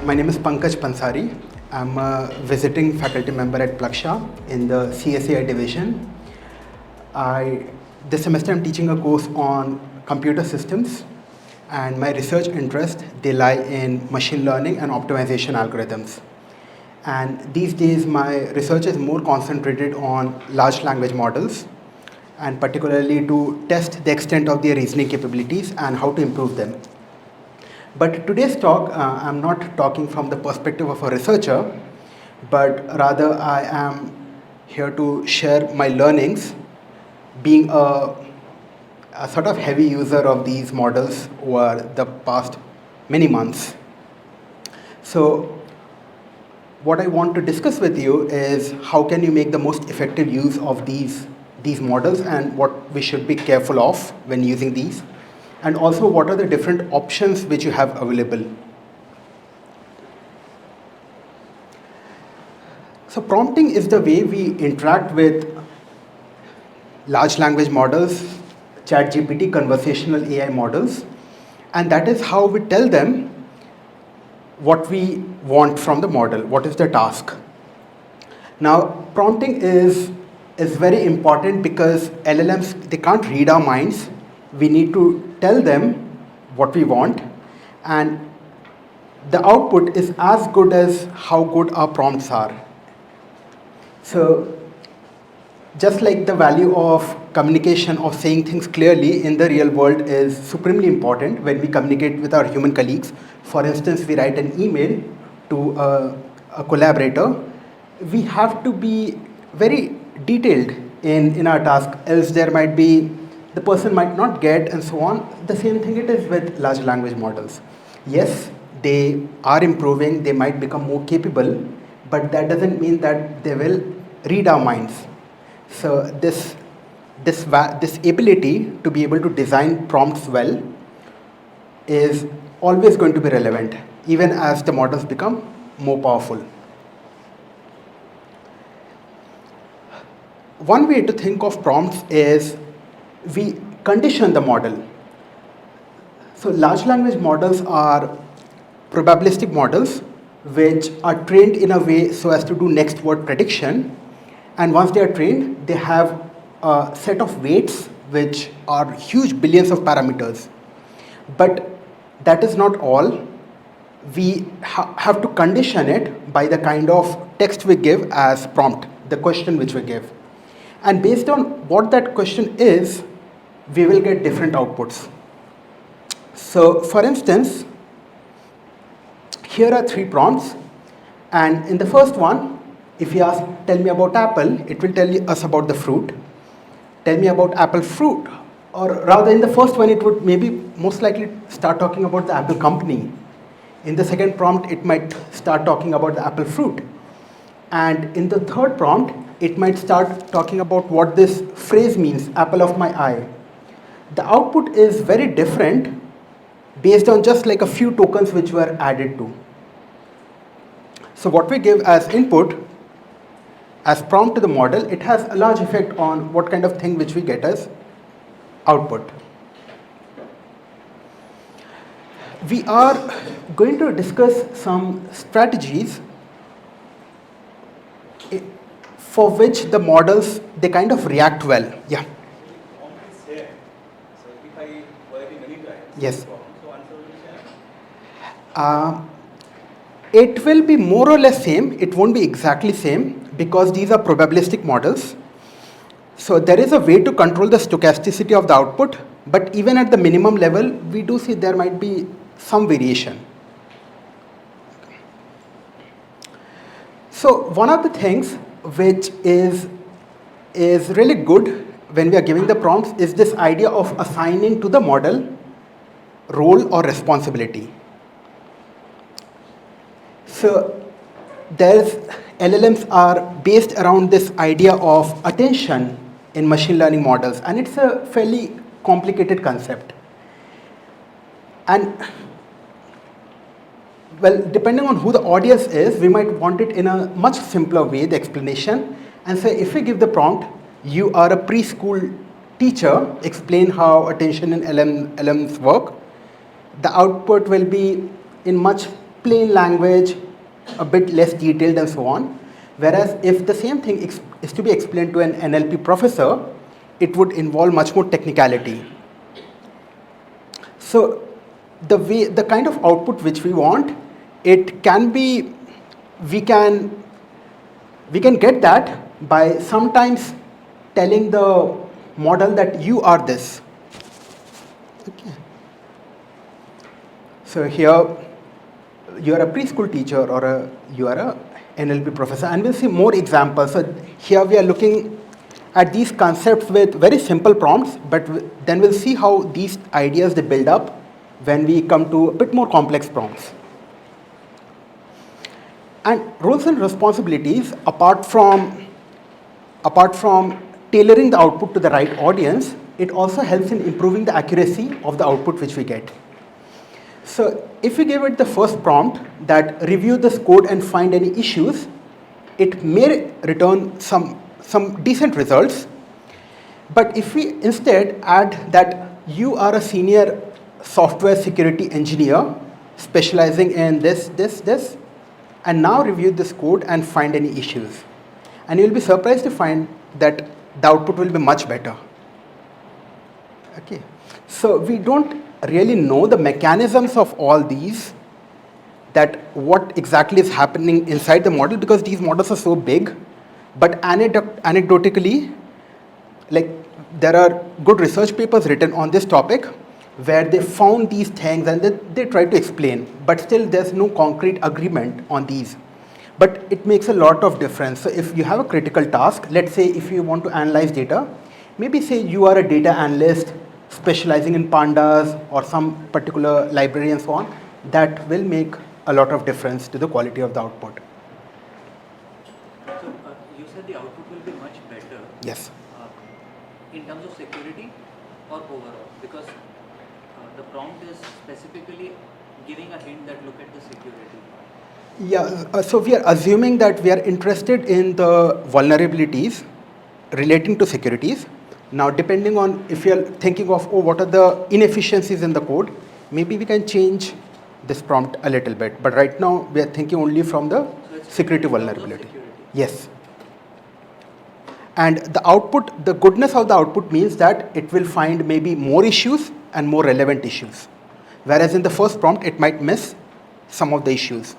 My name is Pankaj Pansari. I'm a visiting faculty member at Plaksha in the CSAI division. This semester I'm teaching a course on computer systems, and my research interests, they lie in machine learning and optimization algorithms. And these days my research is more concentrated on large language models, and particularly to test the extent of their reasoning capabilities and how to improve them. But today's talk, I'm not talking from the perspective of a researcher, but rather I am here to share my learnings, being a sort of heavy user of these models over the past many months. So what I want to discuss with you is how can you make the most effective use of these models and what we should be careful of when using these. And also, what are the different options which you have available? So prompting is the way we interact with large language models, ChatGPT, conversational AI models, and that is how we tell them what we want from the model, what is the task. Now, prompting is very important because LLMs, they can't read our minds. We need to tell them what we want, and the output is as good as how good our prompts are. So just like the value of communication, of saying things clearly in the real world is supremely important when we communicate with our human colleagues. For instance, we write an email to a collaborator. We have to be very detailed in our task, else there might be the person might not get, and so on. The same thing it is with large language models. Yes, they are improving, they might become more capable, but that doesn't mean that they will read our minds. So this ability to be able to design prompts well is always going to be relevant, even as the models become more powerful. One way to think of prompts is we condition the model. So large language models are probabilistic models which are trained in a way so as to do next word prediction. And once they are trained, they have a set of weights which are huge billions of parameters. But that is not all. We have to condition it by the kind of text we give as prompt, the question which we give. And based on what that question is, we will get different outputs. So for instance, here are 3 prompts, and in the first one, if you ask, tell me about apple, it will tell us about the fruit. Tell me about apple fruit, or rather in the first one, it would maybe most likely start talking about the apple company. In the second prompt, it might start talking about the apple fruit. And in the third prompt, it might start talking about what this phrase means, apple of my eye. The output is very different based on just like a few tokens which were added to. So what we give as input, as prompt to the model, it has a large effect on what kind of thing which we get as output. We are going to discuss some strategies for which the models, they kind of react well. Yeah. Yes. It will be more or less same. It won't be exactly same because these are probabilistic models. So there is a way to control the stochasticity of the output, but even at the minimum level, we do see there might be some variation. So one of the things which is really good when we are giving the prompts is this idea of assigning to the model role or responsibility. So LLMs are based around this idea of attention in machine learning models, and it's a fairly complicated concept. And well, depending on who the audience is, we might want it in a much simpler way, the explanation, and say if we give the prompt, you are a preschool teacher, explain how attention and LLMs work, the output will be in much plain language, a bit less detailed and so on. Whereas if the same thing is to be explained to an NLP professor, it would involve much more technicality. So the kind of output which we want, it can be, we can get that by sometimes telling the model that you are this. Okay. So here you are a preschool teacher or you are a NLP professor, and we'll see more examples. So here we are looking at these concepts with very simple prompts, but then we'll see how these ideas they build up when we come to a bit more complex prompts. And roles and responsibilities, apart from tailoring the output to the right audience, it also helps in improving the accuracy of the output which we get. So if we give it the first prompt that review this code and find any issues, it may return some decent results. But if we instead add that you are a senior software security engineer specializing in this, and now review this code and find any issues, and you'll be surprised to find that the output will be much better. Okay, so we don't really know the mechanisms of all these, that what exactly is happening inside the model, because these models are so big. But anecdotally, like, there are good research papers written on this topic where they found these things and they try to explain, but still there's no concrete agreement on these. But it makes a lot of difference. So if you have a critical task, let's say if you want to analyze data, maybe say you are a data analyst specializing in pandas or some particular library and so on, that will make a lot of difference to the quality of the output. So you said the output will be much better. Yes. In terms of security or overall, because the prompt is specifically giving a hint that look at the security. Yeah, so we are assuming that we are interested in the vulnerabilities relating to securities. Now, depending on if you are thinking of, oh, what are the inefficiencies in the code, maybe we can change this prompt a little bit. But right now, we are thinking only from the security vulnerability. Yes. And the output, the goodness of the output means that it will find maybe more issues and more relevant issues. Whereas in the first prompt, it might miss some of the issues.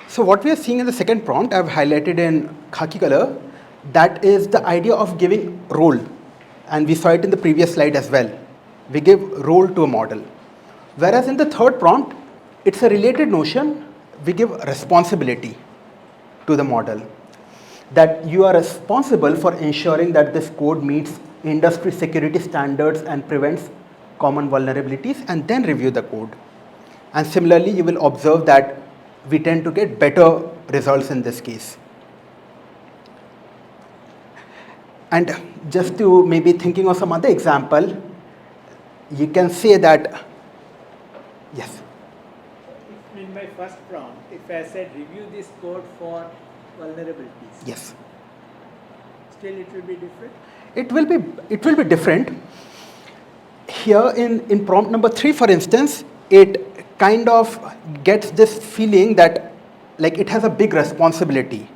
So what we are seeing in the second prompt, I've highlighted in khaki color, that is the idea of giving role. And we saw it in the previous slide as well. We give role to a model. Whereas in the third prompt, it's a related notion. We give responsibility to the model, that you are responsible for ensuring that this code meets industry security standards and prevents common vulnerabilities, and then review the code. And similarly, you will observe that we tend to get better results in this case. And just to maybe thinking of some other example, you can say that, yes. In my first prompt, if I said review this code for vulnerabilities, Yes. still it will be different? It will be different. Here in prompt number 3, for instance, it kind of gets this feeling that like it has a big responsibility,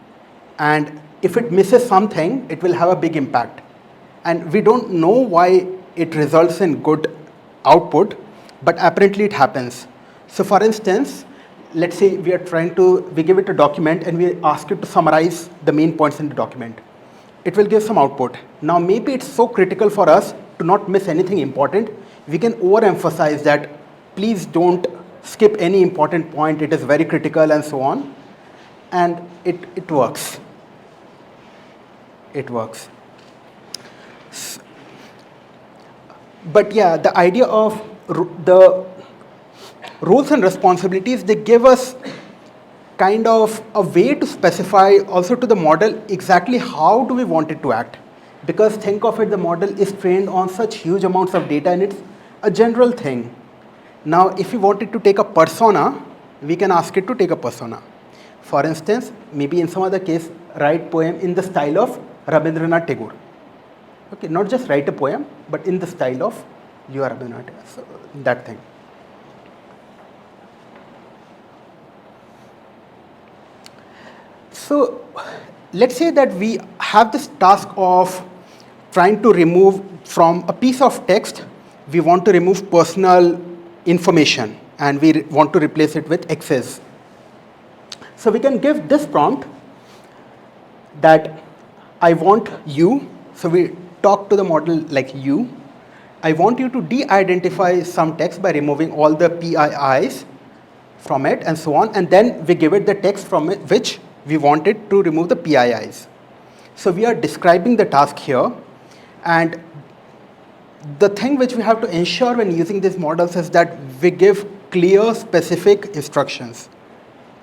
and if it misses something, it will have a big impact. And we don't know why it results in good output, but apparently it happens. So for instance, let's say we give it a document and we ask it to summarize the main points in the document. It will give some output. Now maybe it's so critical for us to not miss anything important, we can overemphasize that please don't skip any important point, it is very critical and so on. And it works. It works. But yeah, the idea of the roles and responsibilities, they give us kind of a way to specify also to the model exactly how do we want it to act. Because think of it, the model is trained on such huge amounts of data and it's a general thing. Now, if we wanted to take a persona, we can ask it to take a persona. For instance, maybe in some other case, write poem in the style of Rabindranath Tagore. Okay, not just write a poem, but in the style of you are Rabindranath Tagore. So that thing. So let's say that we have this task of trying to remove from a piece of text, we want to remove personal information and we want to replace it with X's. So we can give this prompt that I want you, so we talk to the model like you. I want you to de-identify some text by removing all the PIIs from it and so on, and then we give it the text from it which we want it to remove the PIIs. So we are describing the task here, and the thing which we have to ensure when using these models is that we give clear, specific instructions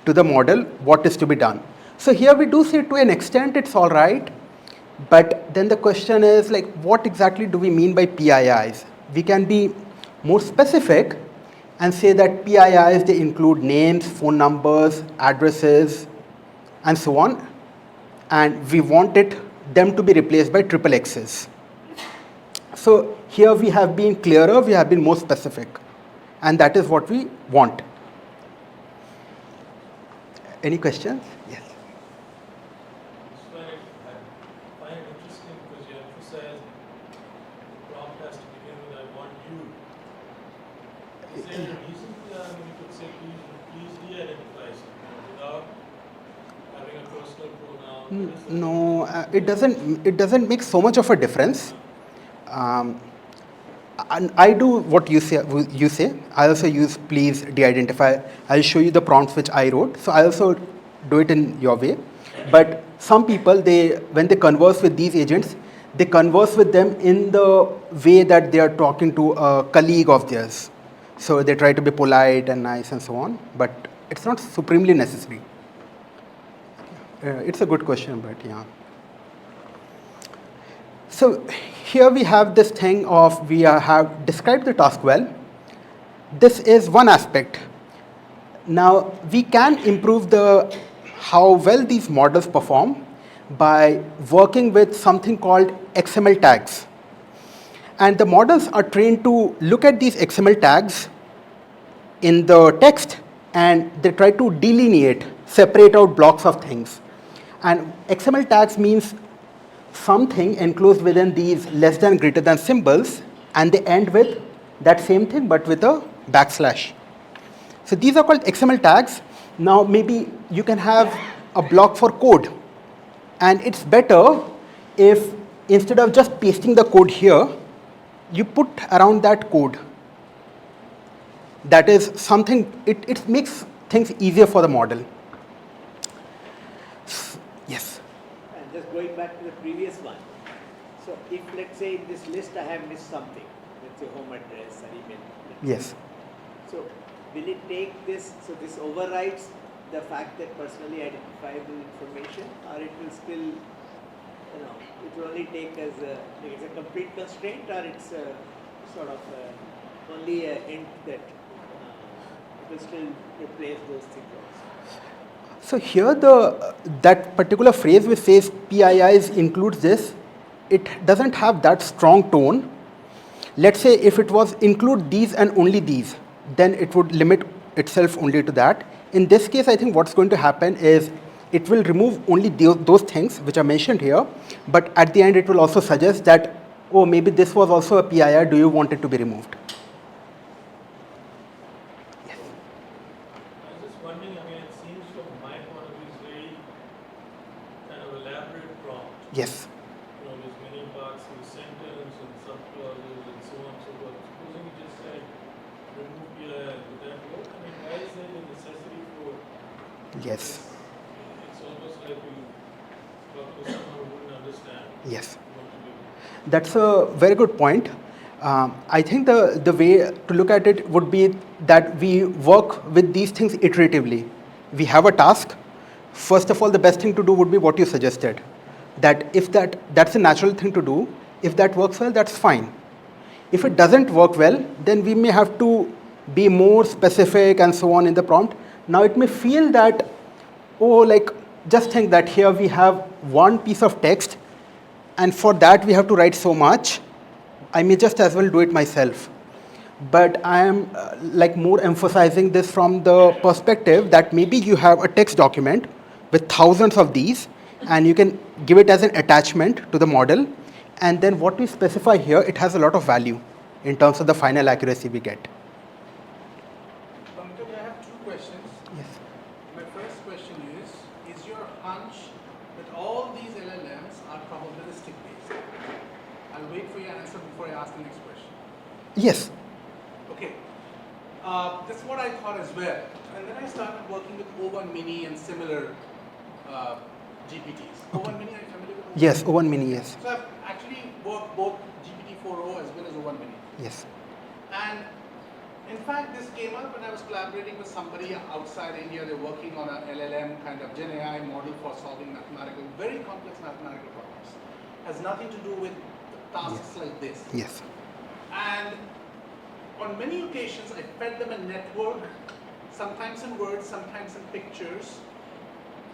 to the model what is to be done. So here we do say to an extent it's all right, but then the question is like what exactly do we mean by PIIs? We can be more specific and say that PIIs, they include names, phone numbers, addresses, and so on, and we want them to be replaced by triple X's. So here we have been clearer, we have been more specific, and that is what we want. Any questions? Yes. I find it interesting because you emphasize the prompt has to begin with I want you. Is there a reason for that? I mean, you could say please de-identify something without having a personal pronoun. No, it doesn't make so much of a difference. And I do what you say. I also use please de-identify. I'll show you the prompts which I wrote. So I also do it in your way. But some people, when they converse with these agents, they converse with them in the way that they are talking to a colleague of theirs. So they try to be polite and nice and so on. But it's not supremely necessary. It's a good question, but yeah. So here we have this thing of we have described the task well. This is one aspect. Now we can improve how well these models perform by working with something called XML tags. And the models are trained to look at these XML tags in the text and they try to delineate, separate out blocks of things. And XML tags means something enclosed within these less than greater than symbols, and they end with that same thing but with a backslash. So these are called XML tags. Now maybe you can have a block for code, and it's better if instead of just pasting the code here, you put around that code. That is something, it makes things easier for the model. Yes. And just going back to the previous one. So if let's say in this list I have missed something, let's say home address or email. Yes. So will it take this, so this overrides the fact that personally identifiable information, or it will still, it will only take as it's a complete constraint, or it's a sort of only a hint that it will still replace those things also? So here that particular phrase which says PIIs includes this, it doesn't have that strong tone. Let's say if it was include these and only these, then it would limit itself only to that. In this case, I think what's going to happen is it will remove only those things which are mentioned here, but at the end it will also suggest that, oh, maybe this was also a PII, do you want it to be removed? Yes. There's many parts in the sentence and subclauses and so on and so forth. Supposing you just said remove PII, would that work? I mean, why is there a necessity for? Yes. It's almost like you talk to someone who wouldn't understand. Yes. What to do. That's a very good point. I think the way to look at it would be that we work with these things iteratively. We have a task. First of all, the best thing to do would be what you suggested. That if that's a natural thing to do, if that works well, that's fine. If it doesn't work well, then we may have to be more specific and so on in the prompt. Now it may feel that, oh, like just think that here we have one piece of text and for that we have to write so much. I may just as well do it myself. But I am more emphasizing this from the perspective that maybe you have a text document with thousands of these, and you can give it as an attachment to the model. And then what we specify here, it has a lot of value in terms of the final accuracy we get. Pankaj, I have two questions. Yes. My first question is your hunch that all these LLMs are probabilistic based? I'll wait for your answer before I ask the next question. Yes. Okay. That's what I thought as well. And then I started working with O1 Mini and similar GPTs. O1 Mini, are you familiar with O1 Yes, Mini? O1 Mini, yes. So I've actually worked both GPT-4o as well as O1 Mini. Yes. And in fact, this came up when I was collaborating with somebody outside India. They're working on a LLM kind of GenAI model for solving very complex mathematical problems. Has nothing to do with tasks like this. Yes. And on many occasions, I fed them a network, sometimes in words, sometimes in pictures.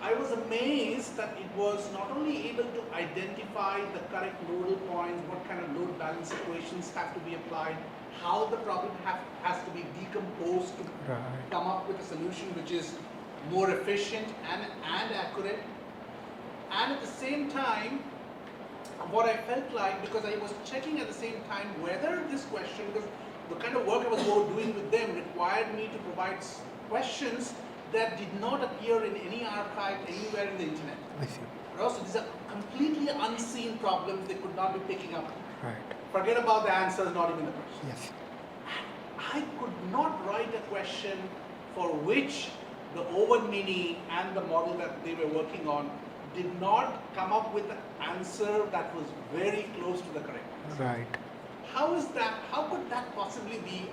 I was amazed that it was not only able to identify the correct nodal points, what kind of load balance equations have to be applied, how the problem has to be decomposed to come up with a solution which is more efficient and accurate. And at the same time, what I felt like, because I was checking at the same time whether this question, because the kind of work I was doing with them required me to provide questions that did not appear in any archive anywhere in the internet. I see. Also, these are completely unseen problems they could not be picking up. Right. Forget about the answers, not even the questions. Yes. I could not write a question for which the O1 Mini and the model that they were working on did not come up with an answer that was very close to the correct answer. Right. How is that? How could that possibly be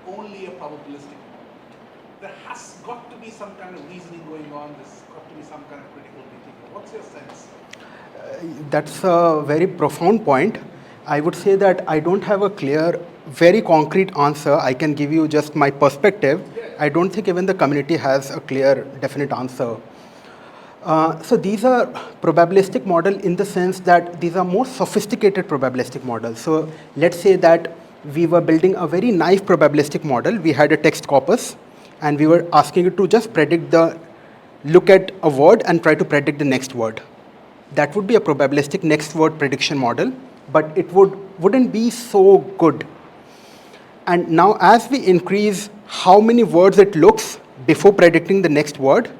only a probabilistic model? There has got to be some kind of reasoning going on. There's got to be some kind of critical thinking. What's your sense? That's a very profound point. I would say that I don't have a clear, very concrete answer. I can give you just my perspective. I don't think even the community has a clear, definite answer. So these are probabilistic model in the sense that these are more sophisticated probabilistic models. So let's say that we were building a very naive probabilistic model. We had a text corpus, and we were asking it to just look at a word and try to predict the next word. That would be a probabilistic next word prediction model, but it wouldn't be so good. And now as we increase how many words it looks before predicting the next word,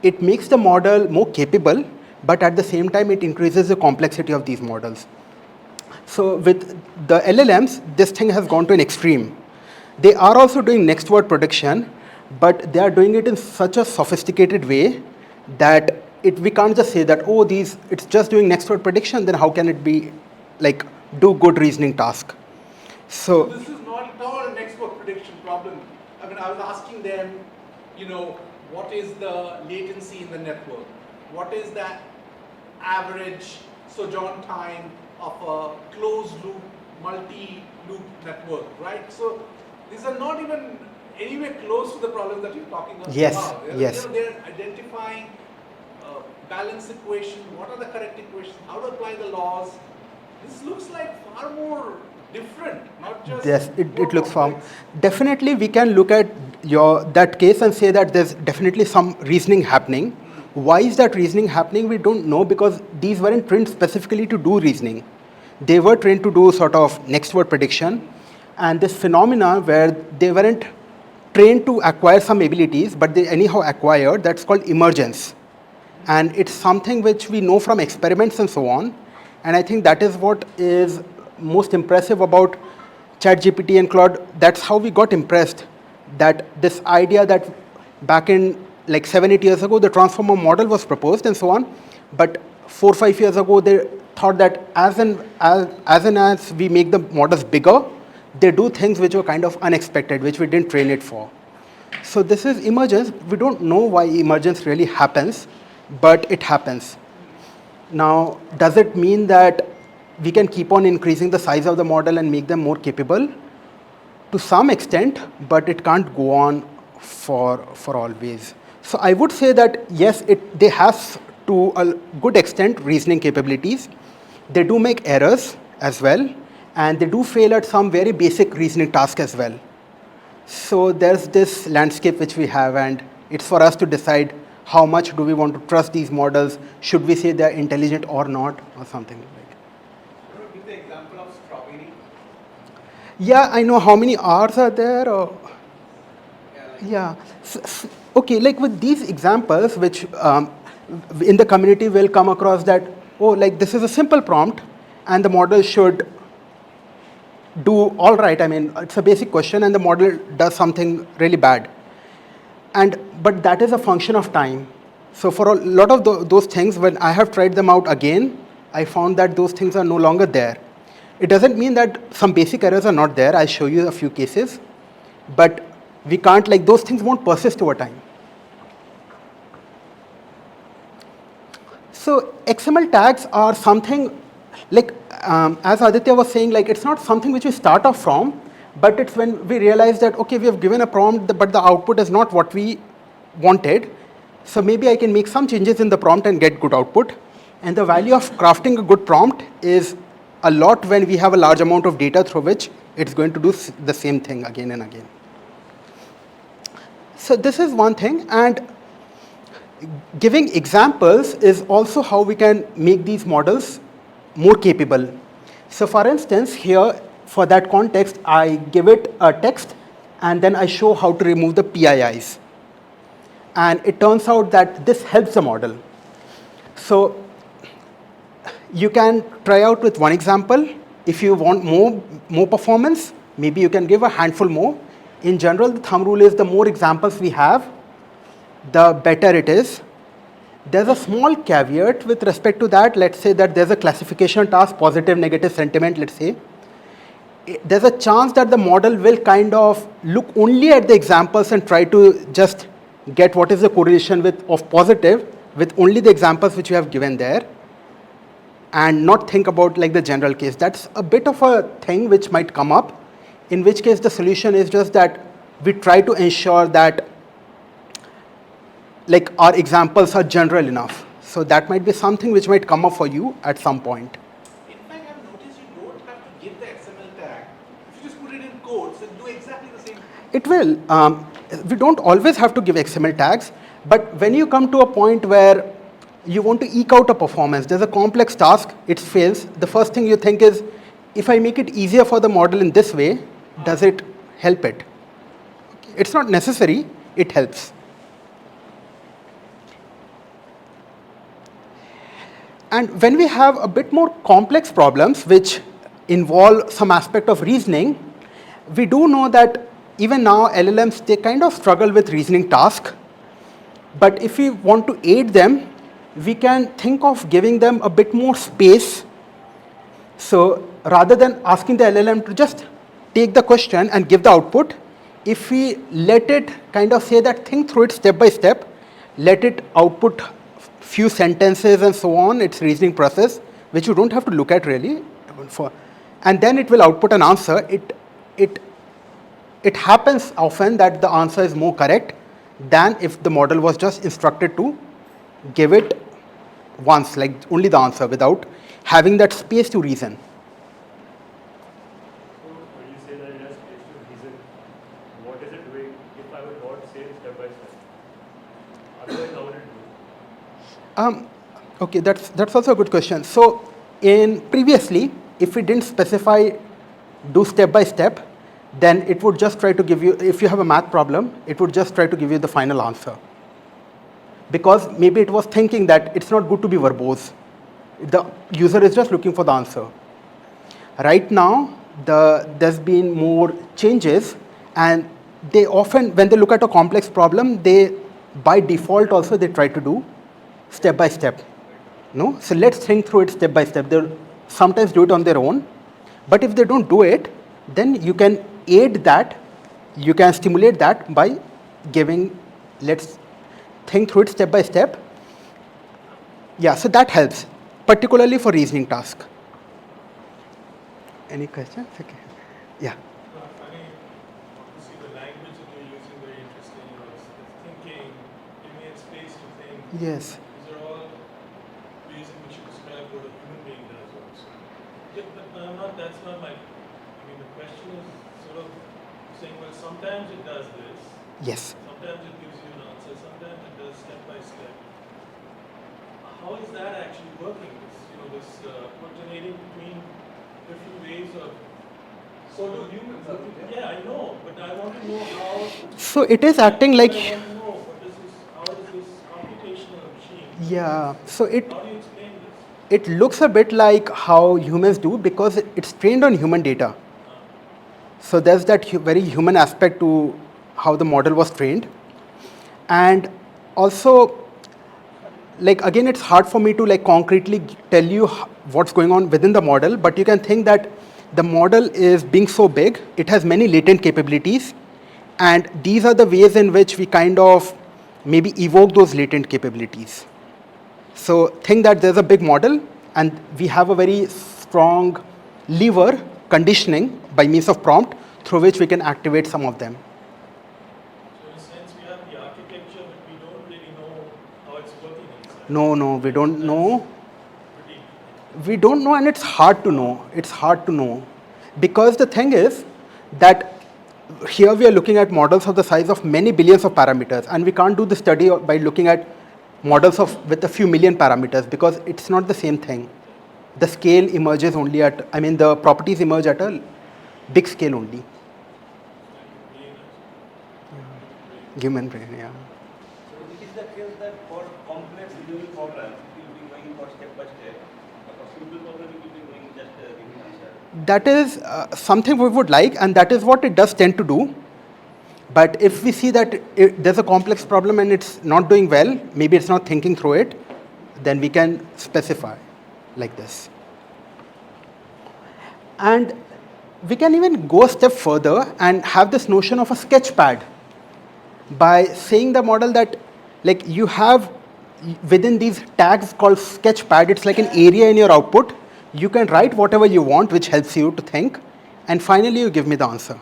it makes the model more capable, but at the same time it increases the complexity of these models. So with the LLMs, this thing has gone to an extreme. They are also doing next word prediction, but they are doing it in such a sophisticated way that we can't just say that, oh, it's just doing next word prediction, then how can it be like do good reasoning task? So this is not at all a next word prediction problem. I mean, I was asking them, what is the latency in the network? What is that average sojourn time of a closed loop, multi-loop network, right? So these are not even anywhere close to the problem that you're talking about. Yes, yes. They're identifying balance equation, what are the correct equations, how to apply the laws. This looks like far more different, not just. Yes, it looks far. complex. Definitely, we can look at that case and say that there's definitely some reasoning happening. Why is that reasoning happening? We don't know, because these weren't trained specifically to do reasoning. They were trained to do sort of next word prediction, and this phenomena where they weren't trained to acquire some abilities, but they anyhow acquired, that's called emergence. And it's something which we know from experiments and so on. And I think that is what is most impressive about ChatGPT and Claude. That's how we got impressed, that this idea that back in like 7-8 years ago, the transformer model was proposed and so on. But 4-5 years ago, they thought that as we make the models bigger, they do things which were kind of unexpected, which we didn't train it for. So this is emergence. We don't know why emergence really happens, but it happens. Now, does it mean that we can keep on increasing the size of the model and make them more capable? To some extent, but it can't go on for always. So I would say that yes, they have to a good extent reasoning capabilities. They do make errors as well, and they do fail at some very basic reasoning tasks as well. So there's this landscape which we have, and it's for us to decide how much do we want to trust these models? Should we say they're intelligent or not, or something like that. Can you give the example of strawberry? Yeah, I know how many R's are there. Or Yeah, like yeah. Okay, like with these examples, which in the community will come across that, oh, like this is a simple prompt, and the model should do all right. I mean, it's a basic question, and the model does something really bad. But that is a function of time. So for a lot of those things, when I have tried them out again, I found that those things are no longer there. It doesn't mean that some basic errors are not there. I'll show you a few cases. But we can't, like, those things won't persist over time. So XML tags are something, like, as Aditya was saying, like, it's not something which we start off from, but it's when we realize that, okay, we have given a prompt, but the output is not what we wanted. So maybe I can make some changes in the prompt and get good output. And the value of crafting a good prompt is a lot when we have a large amount of data through which it's going to do the same thing again and again. So this is one thing, and giving examples is also how we can make these models more capable. So for instance, here, for that context, I give it a text, and then I show how to remove the PIIs. And it turns out that this helps the model. So you can try out with one example. If you want more performance, maybe you can give a handful more. In general, the thumb rule is the more examples we have, the better it is. There's a small caveat with respect to that. Let's say that there's a classification task, positive, negative sentiment, let's say. There's a chance that the model will kind of look only at the examples and try to just get what is the correlation of positive with only the examples which you have given there, and not think about like the general case. That's a bit of a thing which might come up, in which case the solution is just that we try to ensure that like our examples are general enough. So that might be something which might come up for you at some point. in fact, I've noticed you don't have to give the XML tag. If you just put it in codes, it'll do exactly the same. It will. We don't always have to give XML tags, but when you come to a point where you want to eke out a performance, there's a complex task, it fails, the first thing you think is, if I make it easier for the model in this way, does it help it? It's not necessary, it helps. And when we have a bit more complex problems which involve some aspect of reasoning, we do know that even now LLMs, they kind of struggle with reasoning tasks. But if we want to aid them, we can think of giving them a bit more space. So rather than asking the LLM to just take the question and give the output, if we let it kind of say that, think through it step by step, let it output few sentences and so on, its reasoning process, which you don't have to look at really, and then it will output an answer. It happens often that the answer is more correct than if the model was just instructed to give it once, like only the answer, without having that space to reason. So when you say that it has space to reason, what is it doing if I would not say step by step? Otherwise, how would it do? Okay, that's also a good question. So previously, if we didn't specify do step by step, then it would just try to give you, if you have a math problem, it would just try to give you the final answer. Because maybe it was thinking that it's not good to be verbose. The user is just looking for the answer. Right now, there's been more changes, and they often, when they look at a complex problem, they, by default also, they try to do step by step. No? So let's think through it step by step. They'll sometimes do it on their own, but if they don't do it, then you can aid that, you can stimulate that by giving, let's think through it step by step. Yeah, so that helps, particularly for reasoning task. Any questions? Okay. Yeah. I mean, obviously the language that you're using very interesting. You know, it's thinking, giving it space to think. Yes. These are all ways in which you describe what a human being does also. Yeah, but that's not my, I mean, the question is sort of saying, well, sometimes it does this, Yes. Sometimes it gives you an answer, sometimes it does step by step. How is that actually working? This alternating between different ways of. So do humans. Yeah, I know, but I want to know how. So it is acting like. I want to know how is this computational machine? Yeah. So How do you explain this? it looks a bit like how humans do because it's trained on human data. So there's that very human aspect to how the model was trained. And also, like again, it's hard for me to like concretely tell you what's going on within the model, but you can think that the model is being so big, it has many latent capabilities, and these are the ways in which we kind of maybe evoke those latent capabilities. So think that there's a big model, and we have a very strong lever conditioning by means of prompt through which we can activate some of them. So in a sense, we have the architecture, but we don't really know how it's working inside. No, we don't know. Pretty. We don't know, and it's hard to know. It's hard to know. Because the thing is that here we are looking at models of the size of many billions of parameters, and we can't do the study by looking at models with a few million parameters because it's not the same thing. The scale emerges only the properties emerge at a big scale only. Human brain, yeah. So it is the case that for complex reasoning problems, you will be going for step by step. But for simple problems, you will be going just giving answer. That is something we would like, and that is what it does tend to do. But if we see that there's a complex problem and it's not doing well, maybe it's not thinking through it, then we can specify like this. And we can even go a step further and have this notion of a sketchpad by saying the model that like you have within these tags called sketchpad, it's like an area in your output. You can write whatever you want, which helps you to think, and finally you give me the answer.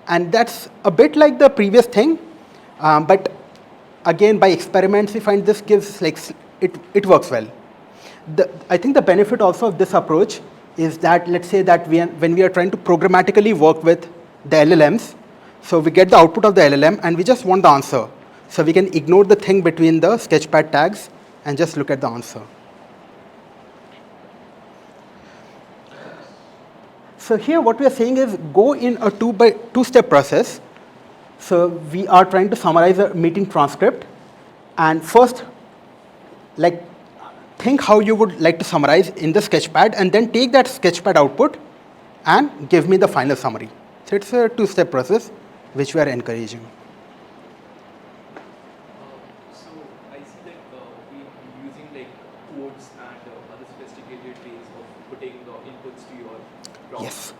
And that's a bit like the previous thing, but again, by experiments, we find this gives like it works well. I think the benefit also of this approach is that let's say that when we are trying to programmatically work with the LLMs, so we get the output of the LLM and we just want the answer. So we can ignore the thing between the sketchpad tags and just look at the answer. So here what we are saying is go in a two-step process. So we are trying to summarize a meeting transcript, and first, like think how you would like to summarize in the sketchpad, and then take that sketchpad output and give me the final summary. So it's a two-step process which we are encouraging. So I see that we're using like codes and other sophisticated ways of putting inputs to your prompt. Yes.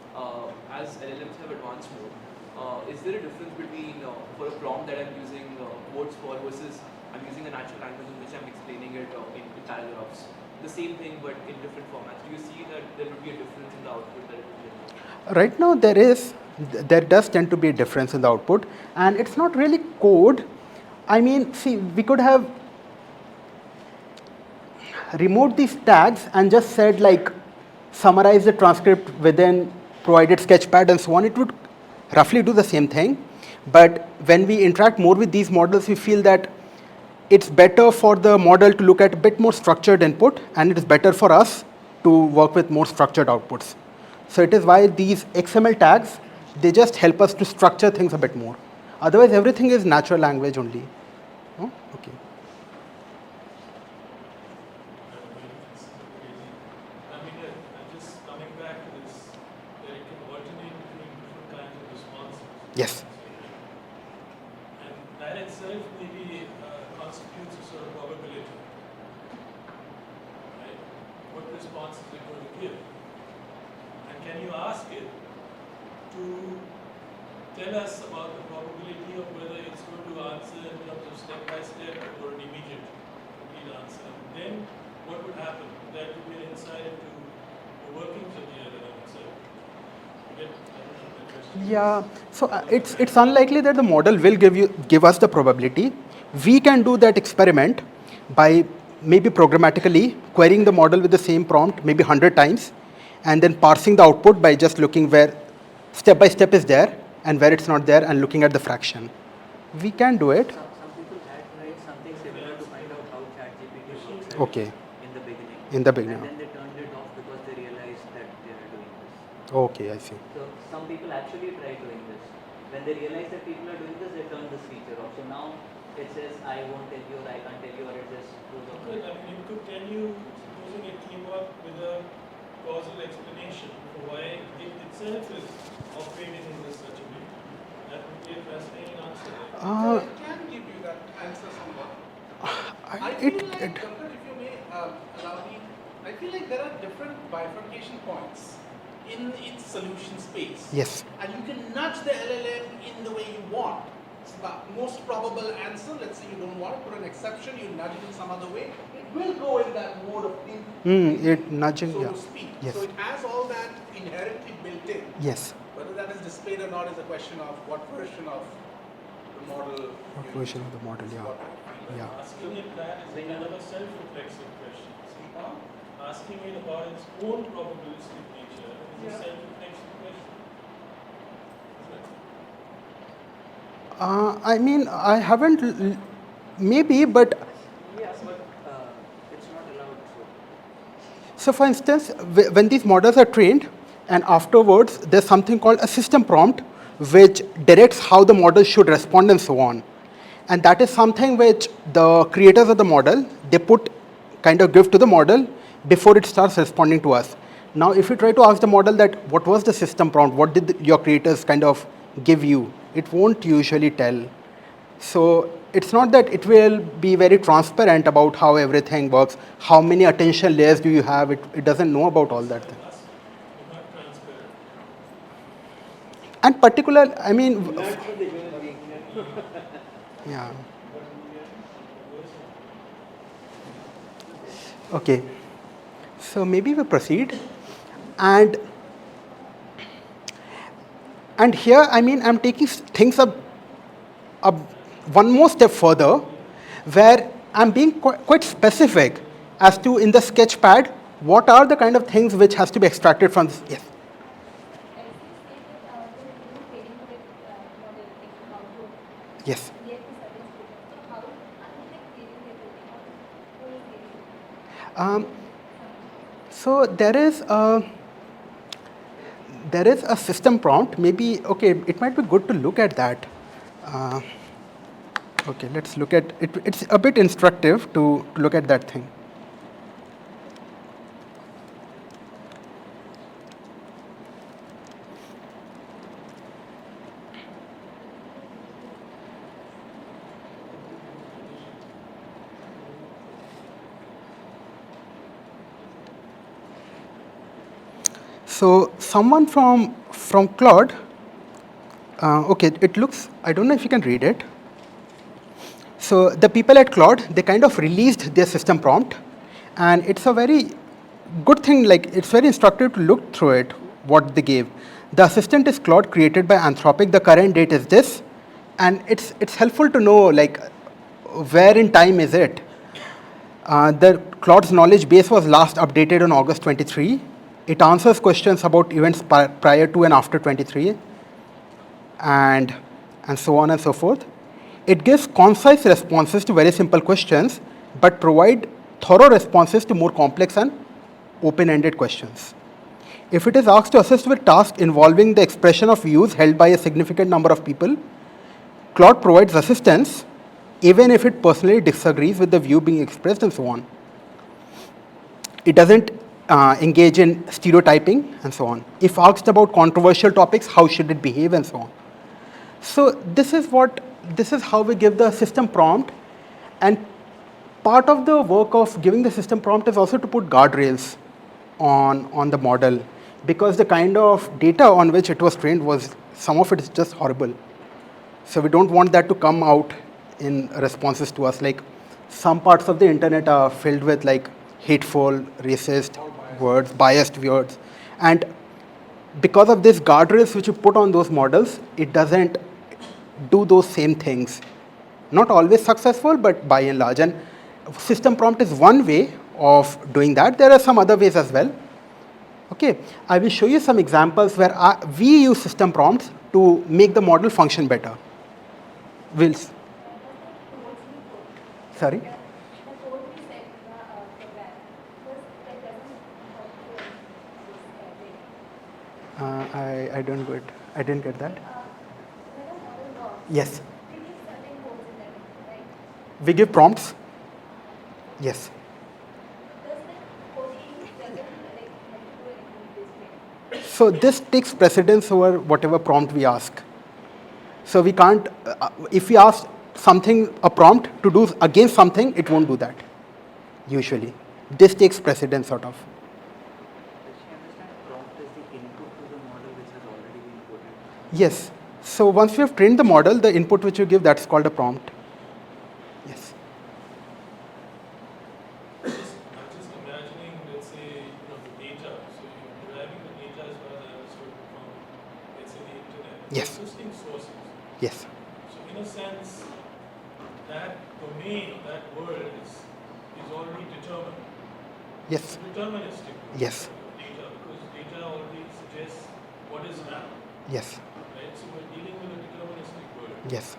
As LLMs have advanced more, is there a difference between for a prompt that I'm using codes for versus I'm using a natural language in which I'm explaining it in paragraphs? The same thing but in different formats. Do you see that there would be a difference in the output that it will generate? Right now there does tend to be a difference in the output, and it's not really code. I mean, see, we could have removed these tags and just said like summarize the transcript within provided sketchpad and so on. It would roughly do the same thing, but when we interact more with these models, we feel that it's better for the model to look at a bit more structured input, and it is better for us to work with more structured outputs. So it is why these XML tags, they just help us to structure things a bit more. Otherwise, everything is natural language only. Oh, okay. I mean, just coming back to this, that it can alternate between different kinds of responses. Yes. And that itself maybe constitutes a sort of probability. Right? What response is it going to give? And can you ask it to tell us about the probability of whether it's going to answer in terms of step by step or an immediate complete answer? And then what would happen? That would be an insight into the workings of the LLM itself. You get, I don't know the question. Yeah. So it's unlikely that the model will give us the probability. We can do that experiment by maybe programmatically querying the model with the same prompt maybe 100 times, and then parsing the output by just looking where step by step is there and where it's not there and looking at the fraction. We can do it. Some people had tried something similar to find out how ChatGPT works Okay. in the beginning. In the beginning. And then they turned it off because they realized that they are doing this. Okay, I see. So some people actually try doing this. When they realize that people are doing this, they turn this feature off. So now it says, I won't tell you or I can't tell you, or it just goes off. Well, I mean, it could tell you, supposing it came up with a causal explanation for why it itself is operating in this such a way. That would be a fascinating answer. So it can give you that answer somewhat. I feel like, Pankaj, if you may allow me, I feel like there are different bifurcation points in its solution space. Yes. And you can nudge the LLM in the way you want. It's the most probable answer. Let's say you don't want to put an exception, you nudge it in some other way. It will go in that mode of thinking, It nudging, so yeah. to speak. Yes. So it has all that inherently built in. Yes. Whether that is displayed or not is a question of what version of the model. What you version use. of the model, yeah. What I feel. Yeah. Asking it that is a kind of a self-reflexive question. Asking it about its own probabilistic nature is a self-reflexive question. I mean, I haven't, maybe, but Yes, but it's not allowed. so for instance, when these models are trained, and afterwards there's something called a system prompt, which directs how the model should respond and so on. And that is something which the creators of the model, they put kind of give to the model before it starts responding to us. Now, if you try to ask the model that what was the system prompt, what did your creators kind of give you, it won't usually tell. So it's not that it will be very transparent about how everything works, how many attention layers do you have, it doesn't know about all that thing. Not transparent. And particular, I mean, Not for the human being. yeah. Okay, so maybe we proceed, and here, I mean, I'm taking things up one more step further, where I'm being quite specific as to, in the Sketchpad, what are the kind of things which has to be extracted from this. Yes. Yes. So there is a system prompt. Maybe, okay, it might be good to look at that. Okay, let's look at it. It's a bit instructive to look at that thing. So someone from Claude, okay, it looks, I don't know if you can read it. So the people at Claude, they kind of released their system prompt, and it's a very good thing, like it's very instructive to look through it, what they gave. The assistant is Claude, created by Anthropic. The current date is this, and it's helpful to know like where in time is it. The Claude's knowledge base was last updated on August 23. It answers questions about events prior to and after 23, and so on and so forth. It gives concise responses to very simple questions, but provide thorough responses to more complex and open-ended questions. If it is asked to assist with tasks involving the expression of views held by a significant number of people, Claude provides assistance, even if it personally disagrees with the view being expressed and so on. It doesn't engage in stereotyping and so on. If asked about controversial topics, how should it behave and so on. So this is how we give the system prompt, and part of the work of giving the system prompt is also to put guardrails on the model, because the kind of data on which it was trained was, some of it is just horrible. So we don't want that to come out in responses to us. Like some parts of the internet are filled with like hateful, racist words, biased words, and because of these guardrails which you put on those models, it doesn't do those same things. Not always successful, but by and large. And system prompt is one way of doing that. There are some other ways as well. Okay, I will show you some examples where we use system prompts to make the model function better. We'll. Sorry. I don't get. I didn't get that. Yes. We give prompts. Yes. So this takes precedence over whatever prompt we ask. So we can't, if we ask something, a prompt to do against something, it won't do that, usually. This takes precedence sort of. Does she understand prompt is the input to the model which has already been inputted? Yes. So once we have trained the model, the input which you give, that's called a prompt. Yes. I'm just imagining, let's say, the data. So you're deriving the data as far as I understood from, let's say, the internet. Yes. Existing sources. Yes. So in a sense, that domain, that world is already determined. Yes. It's deterministic. Yes. Data, because data already suggests what is now. Yes. Right? So we're dealing with a deterministic world. Yes.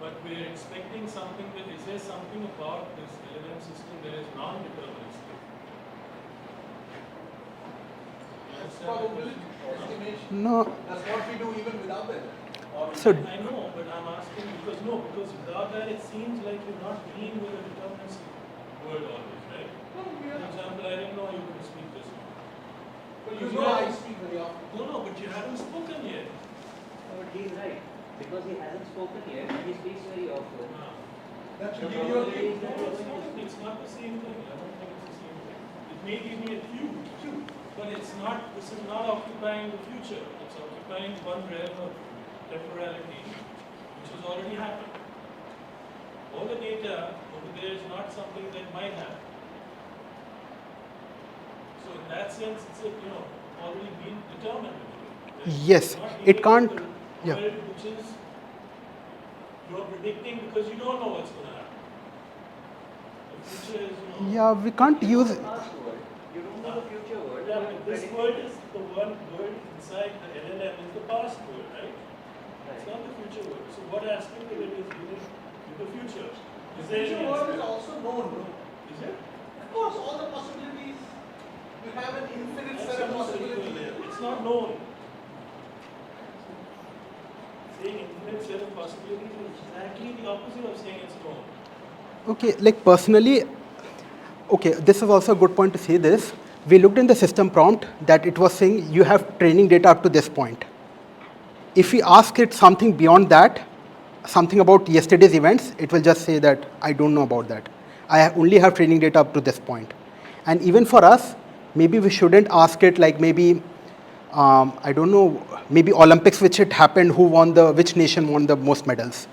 But we're expecting something that is there something about this LLM system that is non-deterministic? You understand my Probability question? estimation. No. That's what we do even without it. So I know, but I'm asking because without that it seems like you're not dealing with a deterministic world always, right? No, we For are. example, I didn't know you could speak this way. But you know I speak very often. No, but you haven't spoken yet. But he's right. Because he hasn't spoken yet, he speaks very often. That The should give you a probability is clue. that No, it's not the same thing. I don't think it's the same thing. It may give me a clue, but it's not. This is not occupying the future. It's occupying one realm of temporality, which has already happened. All the data over there is not something that might happen. So in that sense, it's already been determined. yes, it can't. Yeah. World which is you're predicting because you don't know what's going to happen. The future is, Yeah, we can't use. Past world. You don't know the future world. Yeah, but but this predicting- world is the one world inside the LLM is the past world, right? It's Right. not the future world. So what aspect of it is dealing with the future? The Is there future any world is aspect? also known, bro. Is it? Of course, all the possibilities. You have an infinite That's set of not critical possibilities. there. It's not known. Saying infinite set of possibilities is exactly the opposite of saying it's known. Okay, like personally, okay, this is also a good point to say this. We looked in the system prompt that it was saying you have training data up to this point. If we ask it something beyond that, something about yesterday's events, it will just say that I don't know about that. I only have training data up to this point. And even for us, maybe we shouldn't ask it like maybe, I don't know, maybe Olympics which it happened, which nation won the most medals.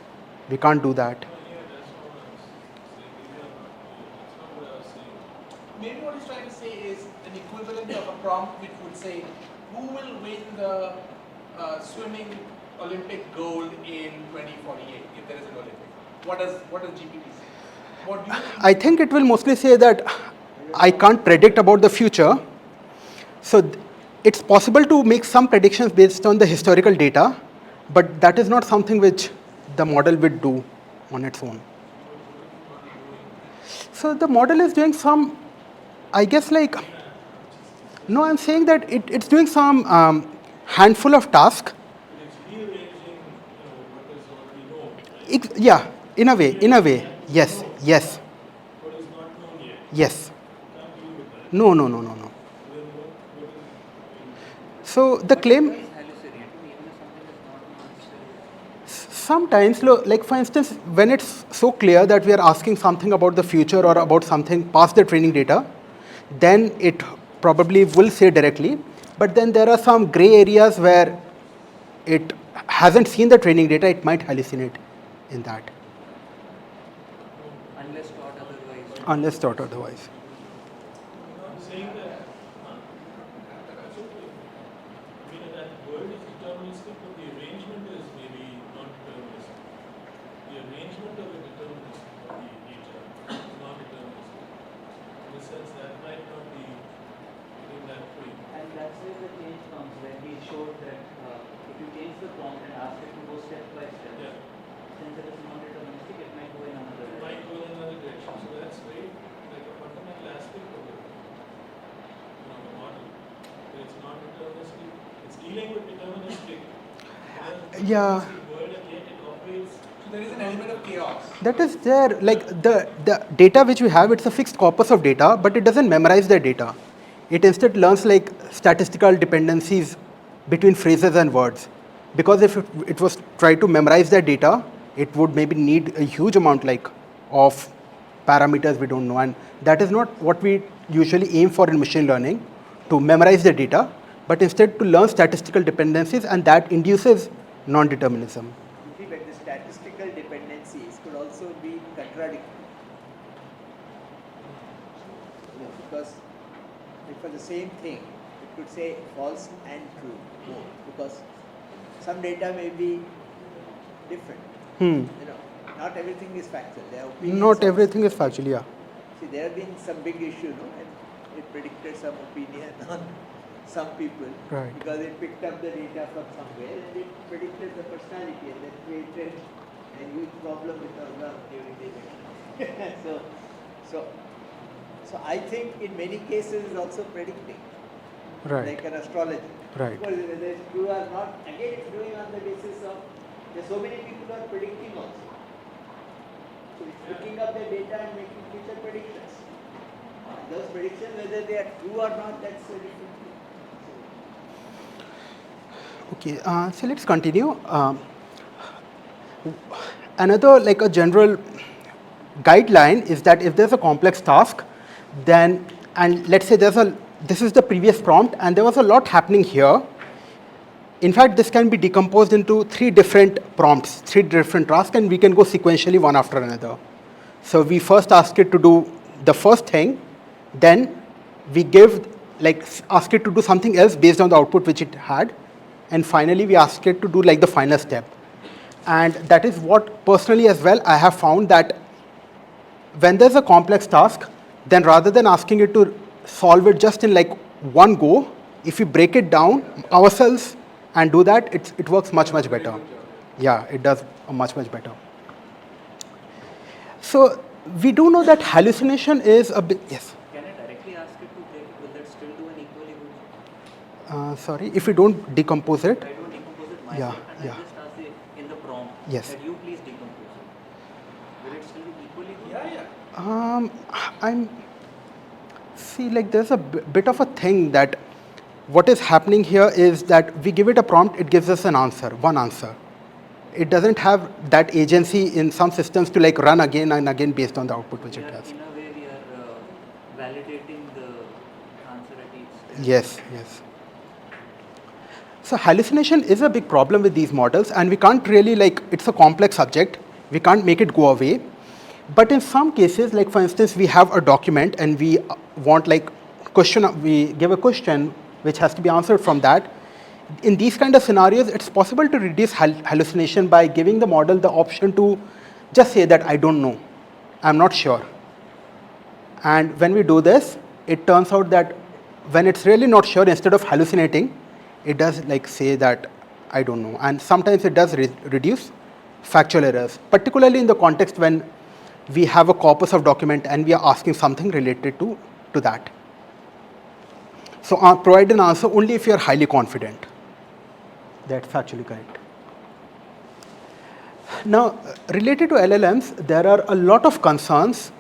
We can't do that. Maybe what he's trying to say is an equivalent of a prompt which would say, who will win the swimming Olympic gold in 2048 if there is an Olympic? What does GPT say? What do you think? I think it will mostly say that I can't predict about the future. So it's possible to make some predictions based on the historical data, but that is not something which the model would do on its own. So the model is doing some, I guess like, no, I'm saying that it's doing some handful of tasks. It's rearranging what is already known, right? Yeah, in a way, yes, yes, What is not known yet. yes. Can't deal with that. No. Then what is So the claim, It's hallucinating, even if something is not known, still. sometimes, like for instance, when it's so clear that we are asking something about the future or about something past the training data, then it probably will say directly. But then there are some gray areas where it hasn't seen the training data, it might hallucinate in that, Unless taught otherwise. unless taught otherwise. I'm saying that that's okay. I mean, that word is deterministic, but the arrangement is maybe not deterministic. The arrangement of the deterministic of the data is not deterministic. In the sense that might not be within that frame. And that's where the change comes, when he showed that if you change the prompt and ask it to go step by step, Yeah. then the Yeah, word and yet it operates. So there is an element of chaos. that is there. Like the data which we have, it's a fixed corpus of data, but it doesn't memorize the data. It instead learns like statistical dependencies between phrases and words. Because if it was try to memorize that data, it would maybe need a huge amount like of parameters we don't know, and that is not what we usually aim for in machine learning, to memorize the data, but instead to learn statistical dependencies, and that induces non-determinism. You see, but the statistical dependencies could also be contradictory. Because if for the same thing, it could say false and true, both, because some data may be different. Not everything is factual. There are opinions Not also. everything is factual, yeah. See, there have been some big issue, and it predicted some opinion on some people, Right. because it picked up the data from somewhere and it predicted the personality, and then created a huge problem with Organ during the election. so I think in many cases it's also predicting, Right. like an astrology. Right. Because whether it's true or not, again it's doing on the basis of there's so many people who are predicting also. So it's picking up the data and making future predictions. Those predictions, whether they are true or not, that's a different thing. Okay, so let's continue. Another like a general guideline is that if there's a complex task, then, and let's say this is the previous prompt and there was a lot happening here. In fact, this can be decomposed into 3 different prompts, 3 different tasks, and we can go sequentially one after another. So we first ask it to do the first thing, then we ask it to do something else based on the output which it had, and finally we ask it to do like the final step. And that is what personally as well I have found, that when there's a complex task, then rather than asking it to solve it just in like one go, if we break it down ourselves and do that, it works much better. Yeah, it does much better. So we do know that hallucination is a bit, yes. Can I directly ask it to break it? Will that still do an equally good job? Sorry, if we don't decompose it. I don't decompose it myself, Yeah, and yeah. I just ask it in the prompt Yes. that you please decompose it. Will it still be equally good? Yeah. There's a bit of a thing that what is happening here is that we give it a prompt, it gives us an answer, one answer. It doesn't have that agency in some systems to like run again and again based on the output which it has. In a way, we are validating the answer at each step. Yes. So hallucination is a big problem with these models, and we can't really it's a complex subject. We can't make it go away. But in some cases, like for instance, we have a document and we want we give a question which has to be answered from that. In these kind of scenarios, it's possible to reduce hallucination by giving the model the option to just say that I don't know, I'm not sure. And when we do this, it turns out that when it's really not sure, instead of hallucinating, it does say that I don't know. And sometimes it does reduce factual errors, particularly in the context when we have a corpus of document and we are asking something related to that. So provide an answer only if you are highly confident. That's factually correct. Now, related to LLMs, there are a lot of concerns.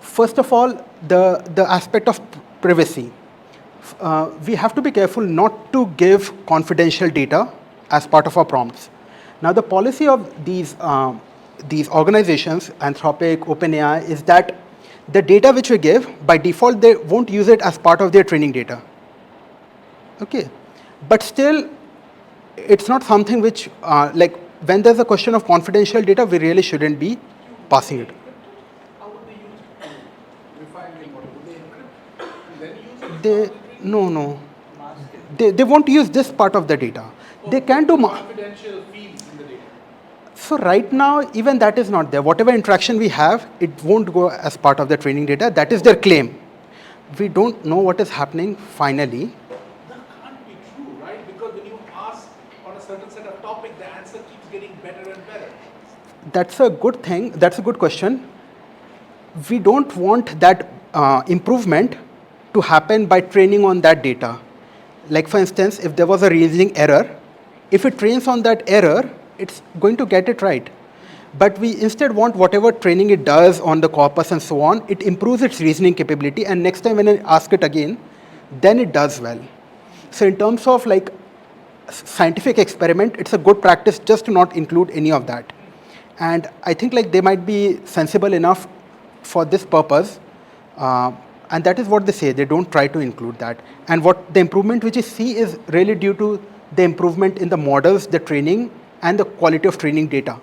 First of all, the aspect of privacy. We have to be careful not to give confidential data as part of our prompts. Now, the policy of these organizations, Anthropic, OpenAI, is that the data which we give, by default, they won't use it as part of their training data. Okay, but still, it's not something which, when there's a question of confidential data, we really shouldn't be passing it. How would they use it to refine the model? Would they encrypt and then use it? No. They won't use this part of the data. They can do confidential fields in the data. So right now, even that is not there. Whatever interaction we have, it won't go as part of the training data. That is their claim. We don't know what is happening finally. That can't be true, right? Because when you ask on a certain set of topic, the answer keeps getting better and better. That's a good thing. That's a good question. We don't want that improvement to happen by training on that data. Like for instance, if there was a reasoning error, if it trains on that error, it's going to get it right. But we instead want whatever training it does on the corpus and so on, it improves its reasoning capability, and next time when I ask it again, then it does well. So in terms of like scientific experiment, it's a good practice just to not include any of that. And I think like they might be sensible enough for this purpose, and that is what they say. They don't try to include that. And what the improvement which you see is really due to the improvement in the models, the training, and the quality of training data.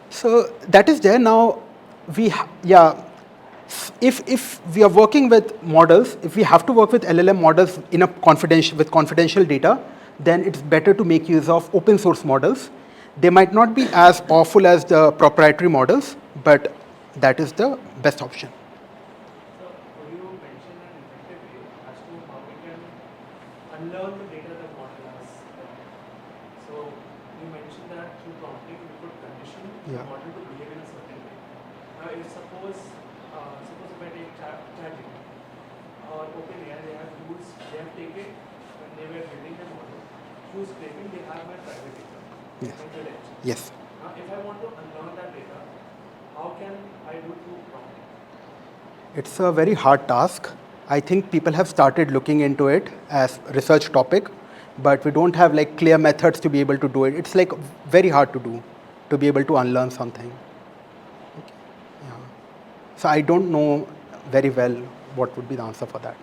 So that is there now. If we are working with models, if we have to work with LLM models in a confidential data, then it's better to make use of open source models. They might not be as powerful as the proprietary models, but that is the best option. So, could you mention an effective way as to how we can unlearn the data the model has? So, you mentioned that through prompting we could condition the Yeah. model to behave in a certain way. Now, if suppose if I take ChatGPT or OpenAI, they have tools they have taken when they were building the model. Through scraping, they have my private data. Yes. My credentials. Yes. Now, if I want to unlearn that data, how can I do through prompting? It's a very hard task. I think people have started looking into it as research topic, but we don't have like clear methods to be able to do it. It's like very hard to do, to be able to unlearn something. Yeah. So I don't know very well what would be the answer for that.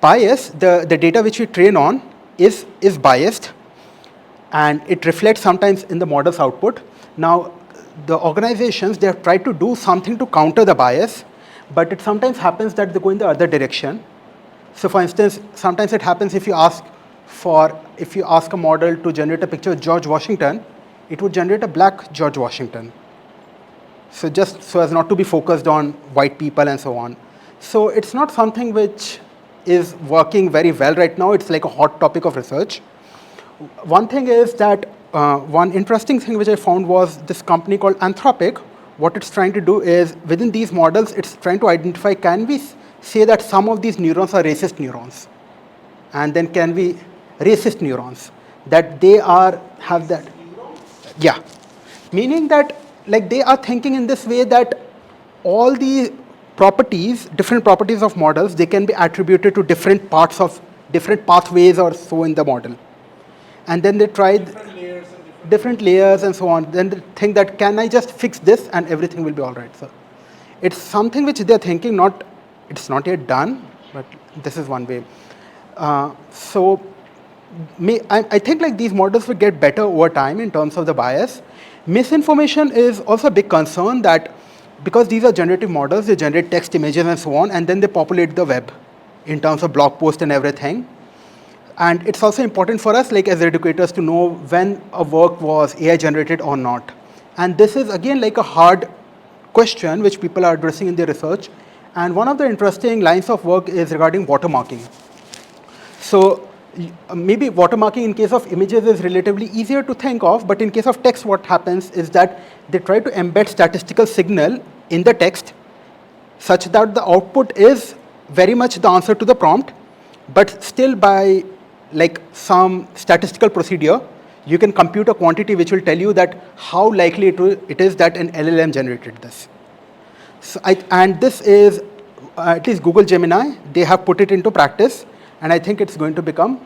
Bias, the data which we train on is biased, and it reflects sometimes in the model's output. Now, the organizations, they have tried to do something to counter the bias, but it sometimes happens that they go in the other direction. So for instance, sometimes it happens if you ask a model to generate a picture of George Washington, it would generate a black George Washington. So just so as not to be focused on white people and so on. So it's not something which is working very well right now. It's like a hot topic of research. One thing is that one interesting thing which I found was this company called Anthropic. What it's trying to do is within these models, it's trying to identify, can we say that some of these neurons are racist neurons? And then can we racist neurons that they have that? Yeah, meaning that like they are thinking in this way that all the different properties of models, they can be attributed to different pathways or so in the model. And then they tried different layers and so on. Then they think that, can I just fix this and everything will be all right? So it's something which they're thinking, it's not yet done, but this is one way. I think like these models will get better over time in terms of the bias. Misinformation is also a big concern, that because these are generative models, they generate text, images and so on, and then they populate the web in terms of blog posts and everything. And it's also important for us, like as educators, to know when a work was AI generated or not. And this is again like a hard question which people are addressing in their research. And one of the interesting lines of work is regarding watermarking. So maybe watermarking in case of images is relatively easier to think of, but in case of text, what happens is that they try to embed statistical signal in the text such that the output is very much the answer to the prompt, but still by like some statistical procedure, you can compute a quantity which will tell you that how likely it is that an LLM generated this. So and this is, at least Google Gemini, they have put it into practice, and I think it's going to become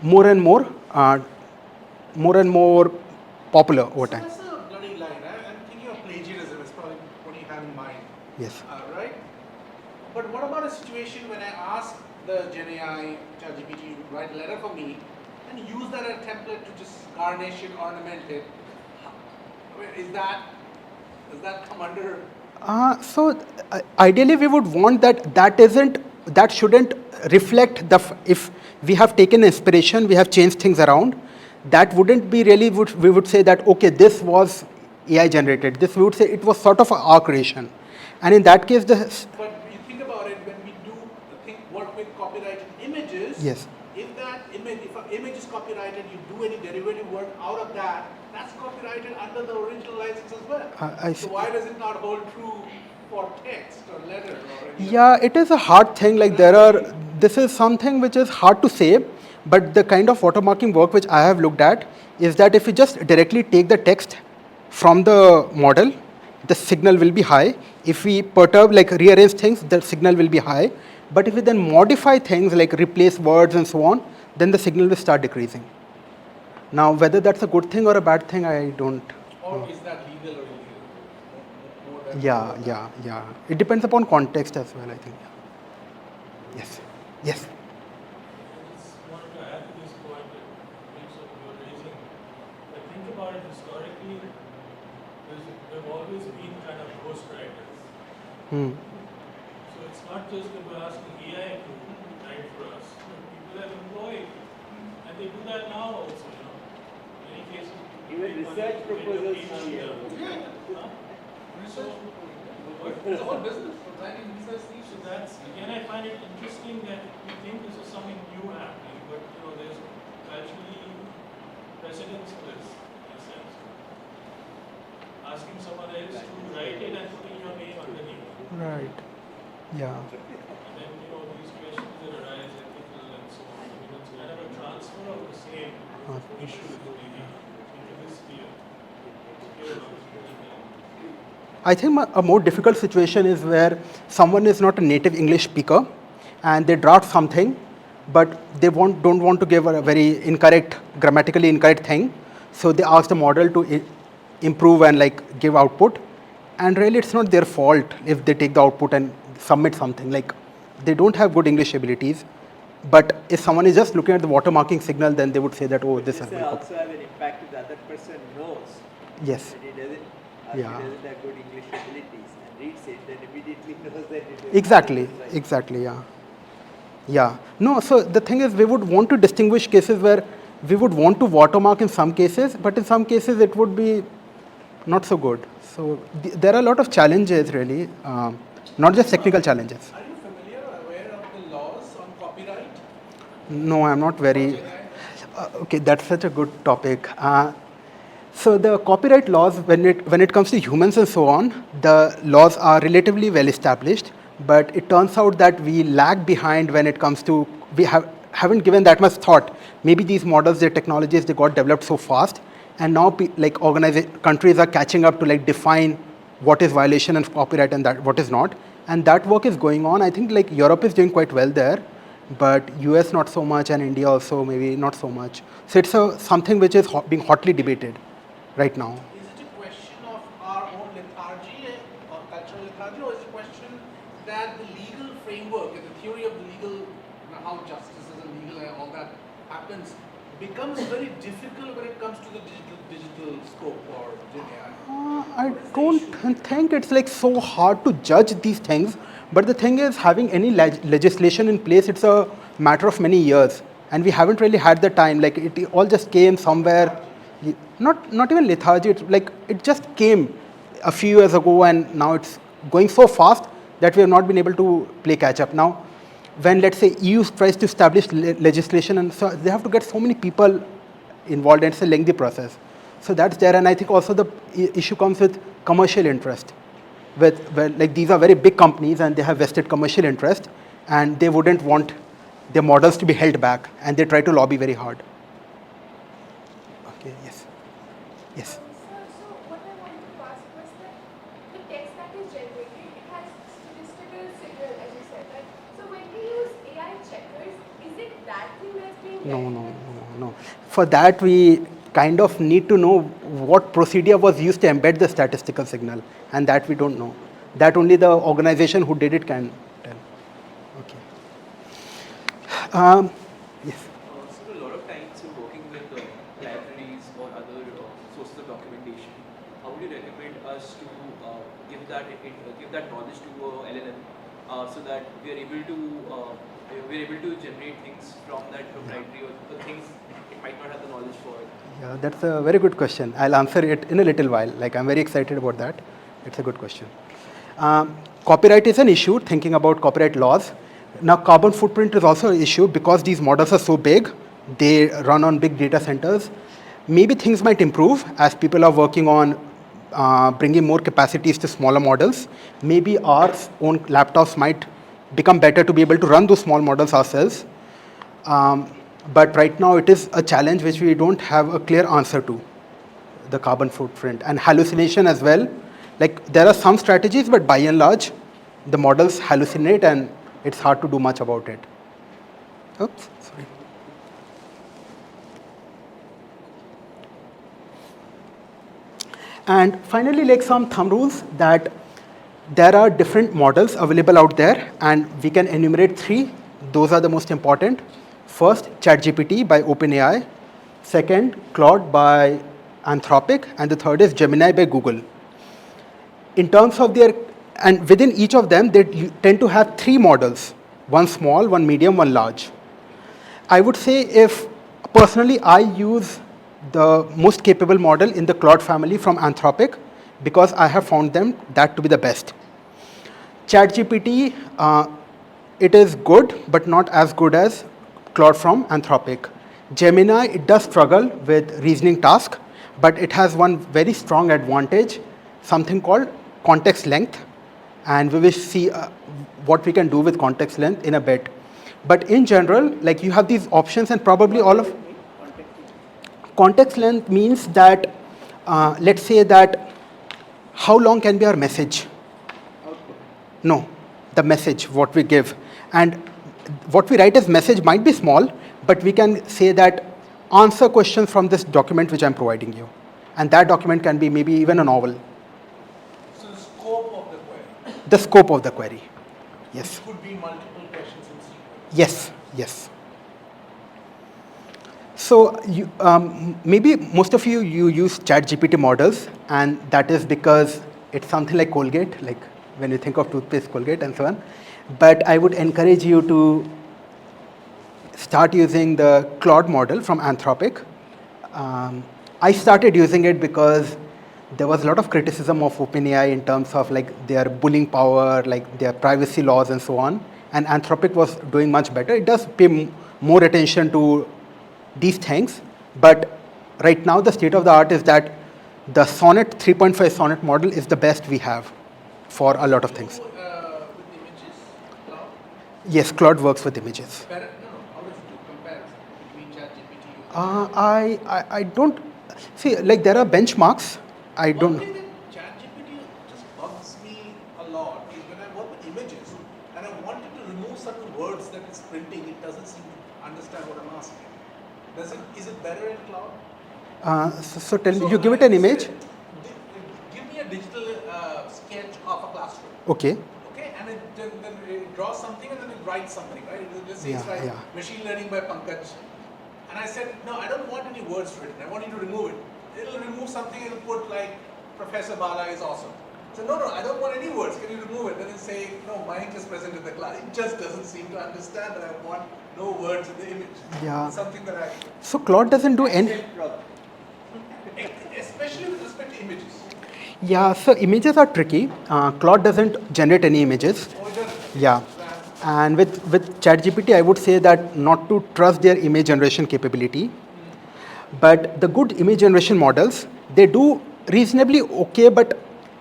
more and more popular over time. So that's a bloody line. I'm thinking of plagiarism. It's probably what you have in mind. Yes. Right? But what about a situation when I ask the GenAI, ChatGPT, to write a letter for me and use that as a template to just garnish it, ornament it? Does that come under? Ideally, we would want that shouldn't reflect if we have taken inspiration, we have changed things around. That wouldn't be really. We would say that okay, this was AI generated. This we would say it was sort of our creation, and in that case, But you think about it, when we work with copyrighted images. Yes. If an image is copyrighted, you do any derivative work out of that, that's copyrighted under the original license as well. So why does it not hold true for text or letter? Or yeah, it is a hard thing. Like there this is something which is hard to say, but the kind of watermarking work which I have looked at is that if you just directly take the text from the model, the signal will be high. If we perturb, like rearrange things, the signal will be high. But if we then modify things like replace words and so on, then the signal will start decreasing. Now, whether that's a good thing or a bad thing, I don't Or know. is that legal or illegal? More than Yeah. It depends upon context as well, I think. Yes. Yes. I just wanted to add to this point that you're raising. But think about it historically, there've always been kind of ghostwriters. Hmm. So it's not just that we're asking AI to write for us. People have employed, and they do that now also. In many cases, Even people research get proposals paid now, yeah. Huh? So, It's a whole business for writing research So thesis. that's, again, I find it interesting that we think this is something new happening, but there's actually precedence for this, in a sense. Asking someone else to write it and putting your name underneath. Right. Yeah. And then, these questions that arise, ethical and so on. It's kind of a transfer of the same issues maybe into this sphere. I think a more difficult situation is where someone is not a native English speaker and they draft something, but they don't want to give a very incorrect, grammatically incorrect thing. So they ask the model to improve and give output. And really, it's not their fault if they take the output and submit something. They don't have good English abilities. But if someone is just looking at the watermarking signal, then they would say that, oh, this This has will been also have an impact if the other person knows Yes. that he doesn't, or Yeah. she doesn't have good English abilities and reads it, then immediately knows that it is Exactly, yeah. No, so the thing is, we would want to distinguish cases where we would want to watermark in some cases, but in some cases it would be not so good. So there are a lot of challenges, really, not just technical challenges. Are you familiar or aware of the laws on copyright? No, I'm not very. GenAI? Okay, that's such a good topic. So the copyright laws, when it comes to humans and so on, the laws are relatively well established. But it turns out that we lag behind when it comes to haven't given that much thought. Maybe these models, their technologies, they got developed so fast, and now countries are catching up to define what is violation of copyright and that what is not. And that work is going on. I think Europe is doing quite well there, but US not so much, and India also maybe not so much. So it's something which is being hotly debated right now. Is it a question of our own lethargy or cultural lethargy, or is it a question that the legal framework and the theory of the legal, how justice is and legal and all that happens, becomes very difficult when it comes to the digital scope or GenAI? I don't think it's so hard to judge these things, but the thing is, having any legislation in place, it's a matter of many years, and we haven't really had the time. It all just came somewhere. Not even lethargy. It's it just came a few years ago, and now it's going so fast that we have not been able to play catch up. Now, when let's say EU tries to establish legislation, and so they have to get so many people involved, and it's a lengthy process. So that's there, and I think also the issue comes with commercial interest. These are very big companies, and they have vested commercial interest, and they wouldn't want their models to be held back, and they try to lobby very hard. Okay. Yes. So what I wanted to ask was that the text that is generated, it has statistical signal, as you said, right? So when we use AI checkers, is it that thing that's being No. For that, we kind of need to know what procedure was used to embed the statistical signal, and that we don't know. That only the organization who did it can tell. Okay. Yes. So a lot of times you're working with libraries or other sources of documentation. How would you recommend us to give that knowledge to LLM so that we are able to generate things from that proprietary or things it might not have the knowledge for? Yeah, that's a very good question. I'll answer it in a little while. I'm very excited about that. It's a good question. Copyright is an issue, thinking about copyright laws. Now, carbon footprint is also an issue because these models are so big. They run on big data centers. Maybe things might improve as people are working on bringing more capacities to smaller models. Maybe our own laptops might become better to be able to run those small models ourselves. But right now it is a challenge which we don't have a clear answer to, the carbon footprint and hallucination as well. Like there are some strategies, but by and large, the models hallucinate and it's hard to do much about it. Oops, sorry. And finally, like some thumb rules, that there are different models available out there, and we can enumerate 3. Those are the most important. First, ChatGPT by OpenAI. Second, Claude by Anthropic. And the third is Gemini by Google. In terms of their, and within each of them, they tend to have 3 models. One small, one medium, one large. I would say if personally I use the most capable model in the Claude family from Anthropic, because I have found them that to be the best. ChatGPT, it is good, but not as good as Claude from Anthropic. Gemini, it does struggle with reasoning task, but it has one very strong advantage, something called context length, and we will see what we can do with context length in a bit. But in general, like you have these options, and probably all of context length means that let's say that how long can be our message? No, the message what we give, and what we write as message might be small, but we can say that answer questions from this document which I'm providing you, and that document can be maybe even a novel. So the scope of the query. The scope of the query, yes. It could be multiple questions in sequence. Yes, yes. So you, maybe most of you use ChatGPT models, and that is because it's something like Colgate, like when you think of toothpaste, Colgate and so on. But I would encourage you to start using the Claude model from Anthropic. I started using it because there was a lot of criticism of OpenAI in terms of like their bullying power, like their privacy laws and so on. And Anthropic was doing much better. It does pay more attention to these things, but right now the state of the art is that the Sonnet 3.5 Sonnet model is the best we have for a lot of things. With images, Cloud? Yes, Claude works with images. No, how does it do comparison between ChatGPT? I don't see, like there are benchmarks. I One don't. thing that ChatGPT just bugs me a lot is when I work with images and I wanted to remove certain words that it's printing, it doesn't seem to understand what I'm asking. Is it better in Cloud? So tell me, you give it an image. Give me a digital sketch of a classroom. Okay. Okay, and then it draws something and then it writes something, right? Let's say it's Yeah, like yeah. machine learning by Pankaj. And I said, no, I don't want any words written. I want you to remove it. It'll remove something, it'll put like Professor Bala is awesome. So no, I don't want any words. Can you remove it? Then it say, no, Mayank is present in the class. It just doesn't seem to understand that I want no words in the image. Yeah. It's something that I, So Claude doesn't do any. especially with respect to images. Yeah, so images are tricky. Claude doesn't generate any images. Oh, it doesn't. Yeah. And with ChatGPT, I would say that not to trust their image generation capability. But the good image generation models, they do reasonably okay, but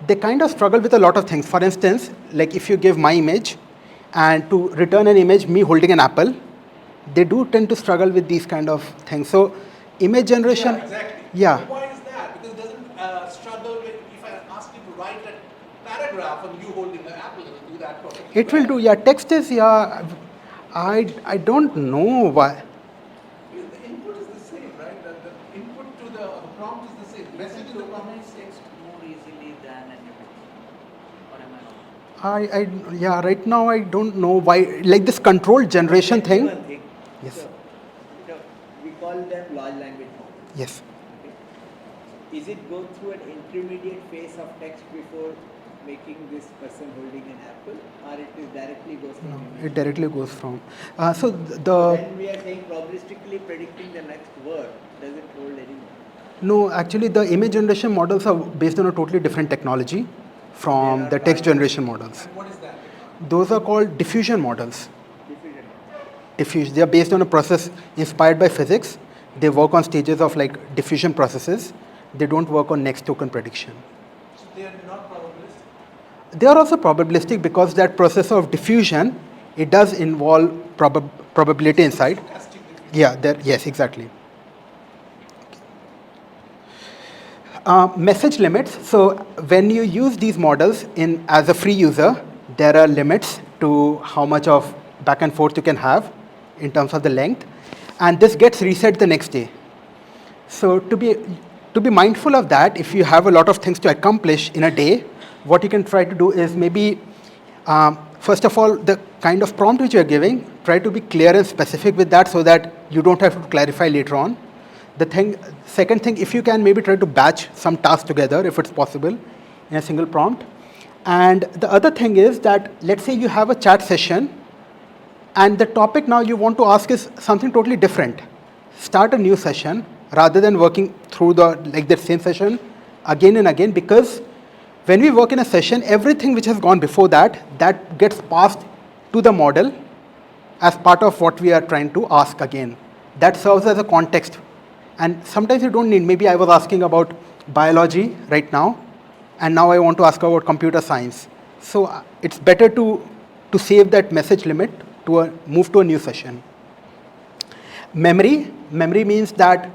they kind of struggle with a lot of things. For instance, like if you give my image and to return an image, me holding an apple, they do tend to struggle with these kind of things. So image generation, Yeah, exactly. yeah. Why is that? Because it doesn't struggle with, if I ask you to write a paragraph and you holding the apple, it will do that perfectly. It will do, yeah. Text is, yeah, I don't know why. Because the input is the same, right? The input to the prompt is the same. Message in the prompt. Recognize text more easily than an image, or am I not? Yeah, right now I don't know why, like this control generation thing. One thing. Yes. So, we call them large language models. Yes. Okay. Is it go through an intermediate phase of text before making this person holding an apple, or it is directly goes from No, image? it directly goes from. So the When we are saying probabilistically predicting the next word, does it hold anymore? no, actually the image generation models are based on a totally different technology from the text generation models. And what is that? Those are called diffusion models. Diffusion. Diffusion. They are based on a process inspired by physics. They work on stages of like diffusion processes. They don't work on next token prediction. So they are not probabilistic. They are also probabilistic because that process of diffusion It does involve probability inside. Stochastic diffusion. Yeah, yes, exactly. Message limits. So when you use these models in as a free user, there are limits to how much of back and forth you can have in terms of the length, and this gets reset the next day. So to be mindful of that, if you have a lot of things to accomplish in a day, what you can try to do is maybe first of all, the kind of prompt which you are giving, try to be clear and specific with that so that you don't have to clarify later on. Second thing, if you can maybe try to batch some tasks together if it's possible in a single prompt. And the other thing is that let's say you have a chat session and the topic now you want to ask is something totally different. Start a new session rather than working through the same session again and again, because when we work in a session, everything which has gone before that gets passed to the model as part of what we are trying to ask again. That serves as a context. And sometimes you don't need, maybe I was asking about biology right now, and now I want to ask about computer science. So it's better to save that message limit to move to a new session. Memory means that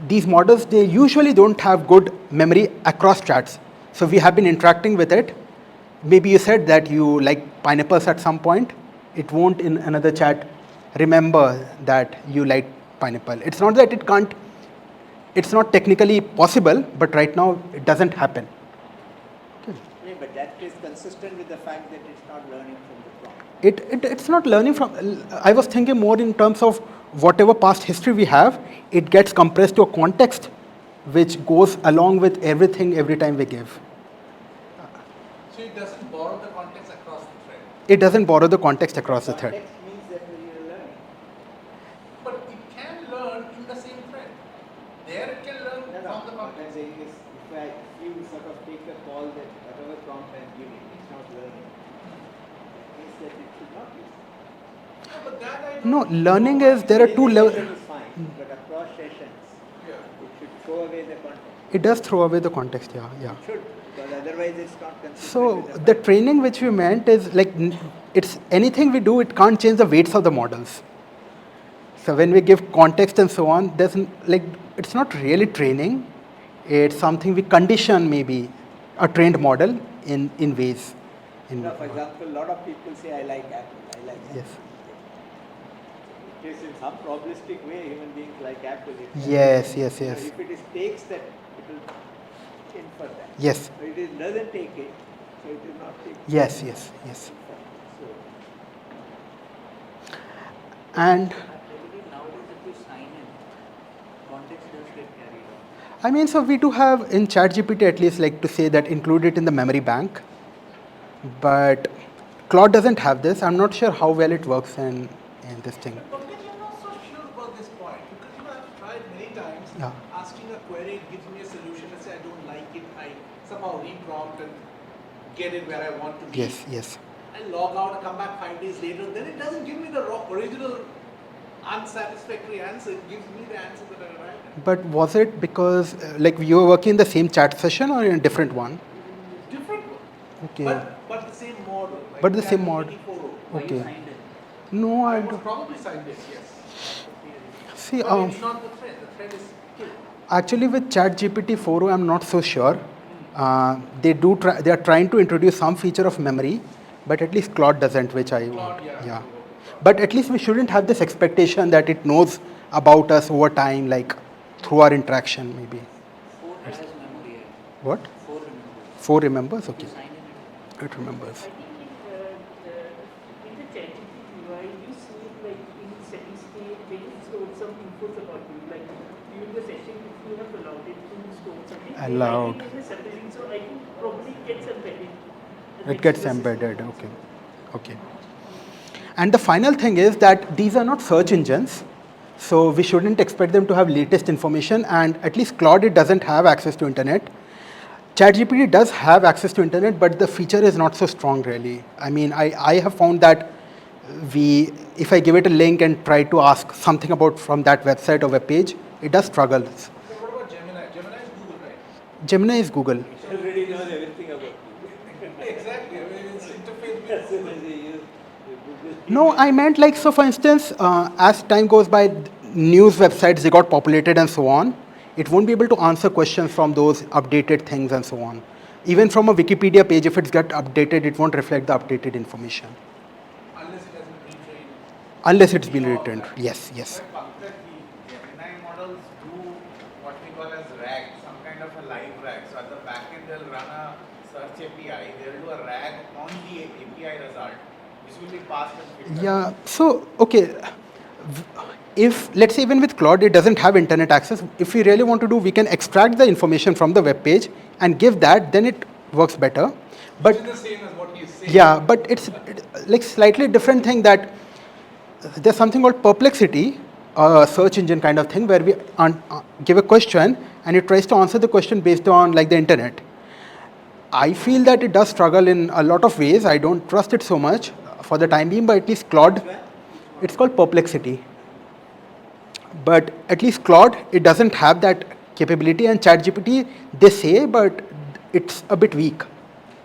these models, they usually don't have good memory across chats. So we have been interacting with it. Maybe you said that you like pineapples at some point. It won't in another chat remember that you like pineapple. It's not that it can't, it's not technically possible, but right now it doesn't happen. Yeah, but that is consistent with the fact that it's not learning from the prompt. It's not learning from, I was thinking more in terms of whatever past history we have, it gets compressed to a context which goes along with everything every time we give. So it doesn't borrow the context across the thread. It doesn't borrow the context across the thread. Context means that you're learning. But it can learn in the same thread. There it can learn No, from the what I'm context. saying is, if you sort of take a call that whatever prompt I'm giving, it's not learning. That means that it should not use. No, but that I don't No, know. learning is, there are two Within a levels. session is fine, but across sessions, Yeah. it should throw away the context. It does throw away the context, yeah. It should, because otherwise it's not consistent So with the fact. training which we meant is like, it's anything we do, it can't change the weights of the models. So when we give context and so on, it's not really training. It's something we condition maybe a trained model in ways. For example, a lot of people say, I like Apple, I like Apple. Yes. It is in some probabilistic way, human beings like Apple. Yes. If it takes that, it will infer that. Yes. But it doesn't take it, so it is not taking Yes. So, And I believe nowadays if you sign in, context does get carried out. I mean, so we do have in ChatGPT at least like to say that include it in the memory bank, but Claude doesn't have this. I'm not sure how well it works in this thing. But then you're not so sure about this point, because I've tried many times Yeah. asking a query, it gives me a solution. Let's say I don't like it, I somehow reprompt and get it where I want to be. Yes. I log out, I come back 5 days later, then it doesn't give me the original unsatisfactory answer. It gives me the answer that I arrived at. But was it because like you were working in the same chat session or in a different one? Different one. Okay. But the same model. Like But the same ChatGPT model. 4.0. Why Okay. you signed in? No, I I was don't. probably signed it, yes. See, But it's not the thread. The thread is killed. actually with ChatGPT 4, I'm not so sure. They are trying to introduce some feature of memory, but at least Claude doesn't, which I Claude, want. yeah. But at least we shouldn't have this expectation that it knows about us over time, like through our interaction, maybe. 4 has memory. What? 4 remembers. 4 remembers? Okay. You sign in it. It remembers. I think in the ChatGPT UI, you see like in steady state, they just store some inputs about you. Like during the session, if you have allowed it to store something, Allowed. I think it is surfacing, so I think probably it gets embedded. It gets embedded, okay. And the final thing is that these are not search engines, so we shouldn't expect them to have latest information, and at least Claude, it doesn't have access to internet. ChatGPT does have access to internet, but the feature is not so strong really. I mean, I have found that if I give it a link and try to ask something about from that website or web page, it does struggle. So what about Gemini? Gemini is Google, right? Gemini is Google. it already knows everything about you. Exactly. I mean, it's interface As soon with as Google. you use Google No, I meant like, so for instance, as time goes by, news websites, they got populated and so on. It won't be able to answer questions from those updated things and so on. Even from a Wikipedia page, if it's got updated, it won't reflect the updated information. Unless it has been retrained. Unless it's been retrained. Yes, yes. But Pankaj, the GenAI models do what we call as RAG, some kind of a live RAG. So at the back end, they'll run a search API, they'll do a RAG on the API result, which will be passed and filtered. Yeah, so, okay. If, let's say, even with Claude, it doesn't have internet access, if we really want to do, we can extract the information from the web page and give that, then it works better. But Which is the same as what you say. yeah, but it's like slightly different thing that there's something called perplexity, a search engine kind of thing, where we give a question and it tries to answer the question based on like the internet. I feel that it does struggle in a lot of ways. I don't trust it so much for the time being, but at least Claude, it's called perplexity. But at least Claude, it doesn't have that capability, and ChatGPT, they say, but it's a bit weak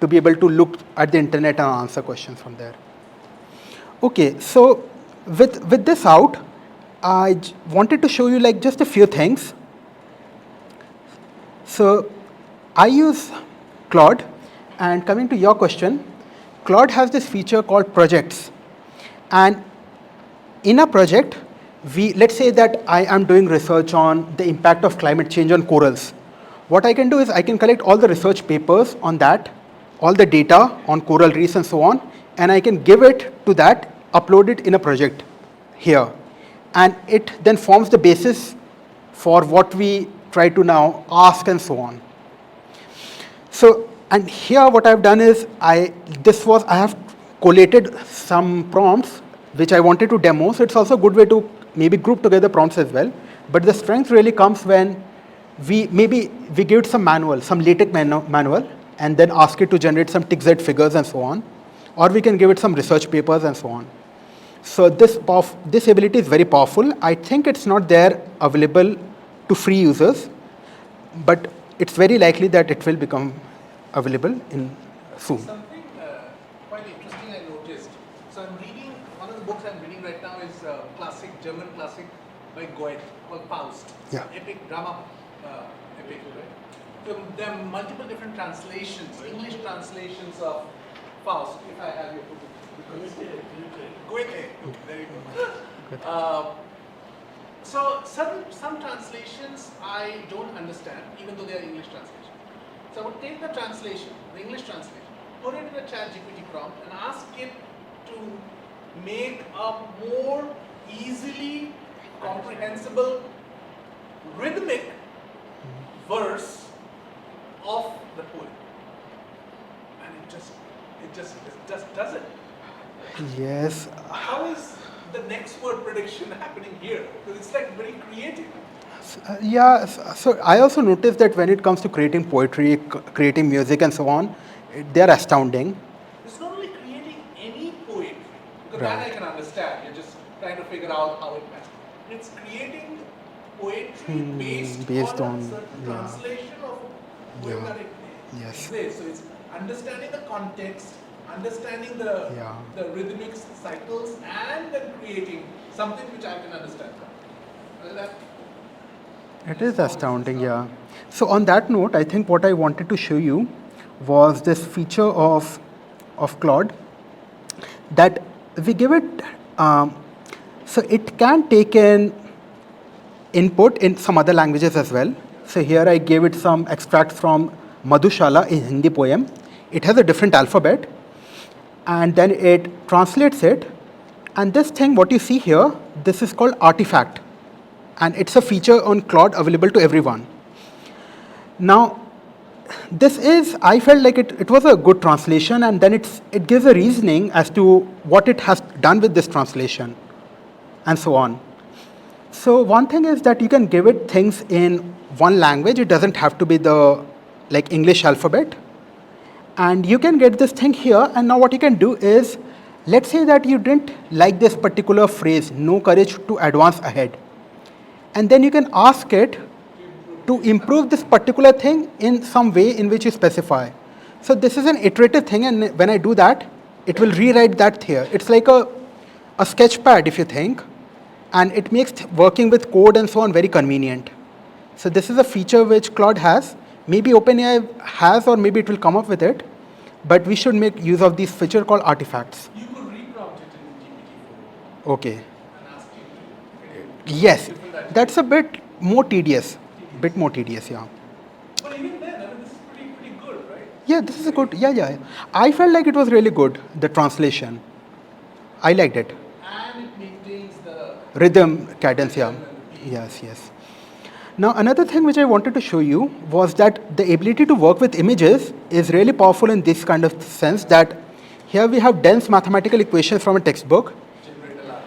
to be able to look at the internet and answer questions from there. Okay, so with this out, I wanted to show you like just a few things. So I use Claude, and coming to your question, Claude has this feature called projects. And in a project, let's say that I am doing research on the impact of climate change on corals. What I can do is I can collect all the research papers on that, all the data on coral reefs and so on, and I can give it to that, upload it in a project here. And it then forms the basis for what we try to now ask and so on. So, and here what I've done is I have collated some prompts which I wanted to demo. So it's also a good way to maybe group together prompts as well. But the strength really comes when we give it some manual, some LaTeX manual, and then ask it to generate some TXZ figures and so on. Or we can give it some research papers and so on. So this ability is very powerful. I think it's not there available to free users, but it's very likely that it will become available in soon. Something quite interesting I noticed. So I'm reading, one of the books I'm reading right now is German classic by Goethe called Faust. It's Yeah. an epic drama, epic, right? So there are multiple different translations, English translations of Faust, if I have your book. Goethe, there you go. So some translations I don't understand, even though they are English translations. So I would take the translation, the English translation, put it in a ChatGPT prompt and ask it to make a more easily comprehensible rhythmic verse of the poem. And it just does it. Yes. How is the next word prediction happening here? Because it's like very creative. Yeah, so I also noticed that when it comes to creating poetry, creating music and so on, they are astounding. It's not only creating any poetry, because Right. that I can understand. You're just trying to figure out how it matches. It's creating poetry based on a certain translation of a poem Yeah. that it Yes. exists. So it's understanding the context, understanding the rhythmic cycles, and then creating something which I can understand. It is astounding, yeah. So on that note, I think what I wanted to show you was this feature of Claude that we give it, so it can take in input in some other languages as well. So here I gave it some extracts from Madhushala, a Hindi poem. It has a different alphabet, and then it translates it. And this thing, what you see here, this is called artifact. And it's a feature on Claude available to everyone. Now, I felt like it was a good translation, and then it gives a reasoning as to what it has done with this translation, and so on. So one thing is that you can give it things in one language. It doesn't have to be the English alphabet. And you can get this thing here, and now what you can do is, let's say that you didn't like this particular phrase, no courage to advance ahead. And then you can ask it to improve this particular thing in some way in which you specify. So this is an iterative thing, and when I do that, it will rewrite that here. It's like a a Sketchpad, if you think, and it makes working with code and so on very convenient. So this is a feature which Claude has. Maybe OpenAI has, or maybe it will come up with it. But we should make use of this feature called artifacts. You could reprompt it in GPT-4 Okay. and ask it to Yes, different attributes. that's a bit more tedious. Bit more tedious, yeah. But even then, I mean, this is pretty good, right? Yeah, this is a good. Yeah. I felt like it was really good. The translation, I liked it. And it maintains the Rhythm, cadence, yeah. Yes. Now, another thing which I wanted to show you was that the ability to work with images is really powerful in this kind of sense that here we have dense mathematical equations from a textbook.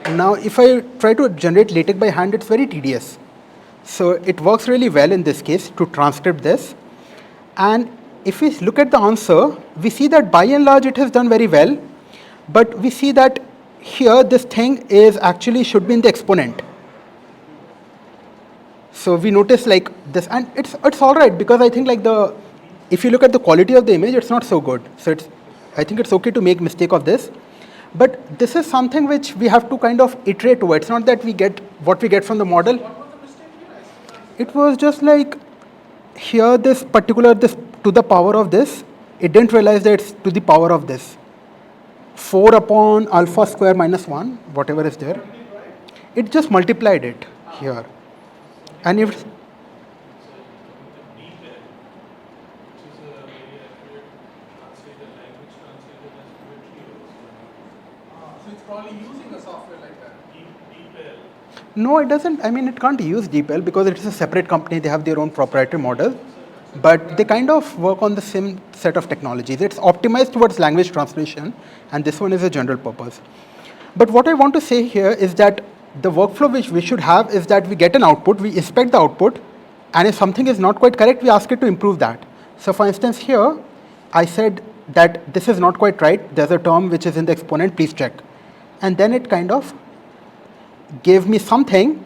Now, if I try to generate LaTeX by hand, it's very tedious. So it works really well in this case to transcript this. And if we look at the answer, we see that by and large it has done very well. But we see that here this thing is actually should be in the exponent. So we notice like this, and it's all right because I think like if you look at the quality of the image, it's not so good. So I think it's okay to make mistake of this. But this is something which we have to kind of iterate over. It's not that we get what we get from the model. What was the mistake here? It was just like here this to the power of this. It didn't realize that it's to the power of this. 4 upon alpha square minus 1, whatever is there. It just multiplied it here. And if So coming to DeepL, which is a very accurate language translated as poetry also. So it's probably using a software like that. DeepL. no, it doesn't. I mean, it can't use DeepL because it is a separate company. They have their own proprietary model. But they kind of work on the same set of technologies. It's optimized towards language translation, and this one is a general purpose. But what I want to say here is that the workflow which we should have is that we get an output, we inspect the output, and if something is not quite correct, we ask it to improve that. So for instance, here, I said that this is not quite right. There's a term which is in the exponent, please check. And then it kind of gave me something.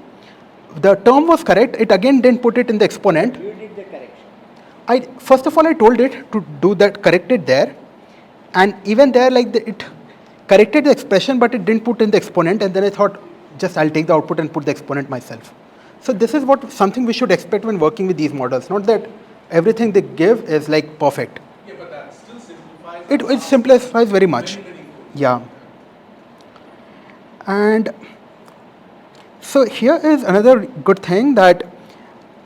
The term was correct. It again didn't put it in the exponent. You did the correction. First of all, I told it to do that, correct it there. And even there, like it corrected the expression, but it didn't put in the exponent. And then I thought, just I'll take the output and put the exponent myself. So this is something we should expect when working with these models. Not that everything they give is like perfect. Yeah, but that still simplifies. It simplifies very much. Very, very good. Yeah. And so here is another good thing that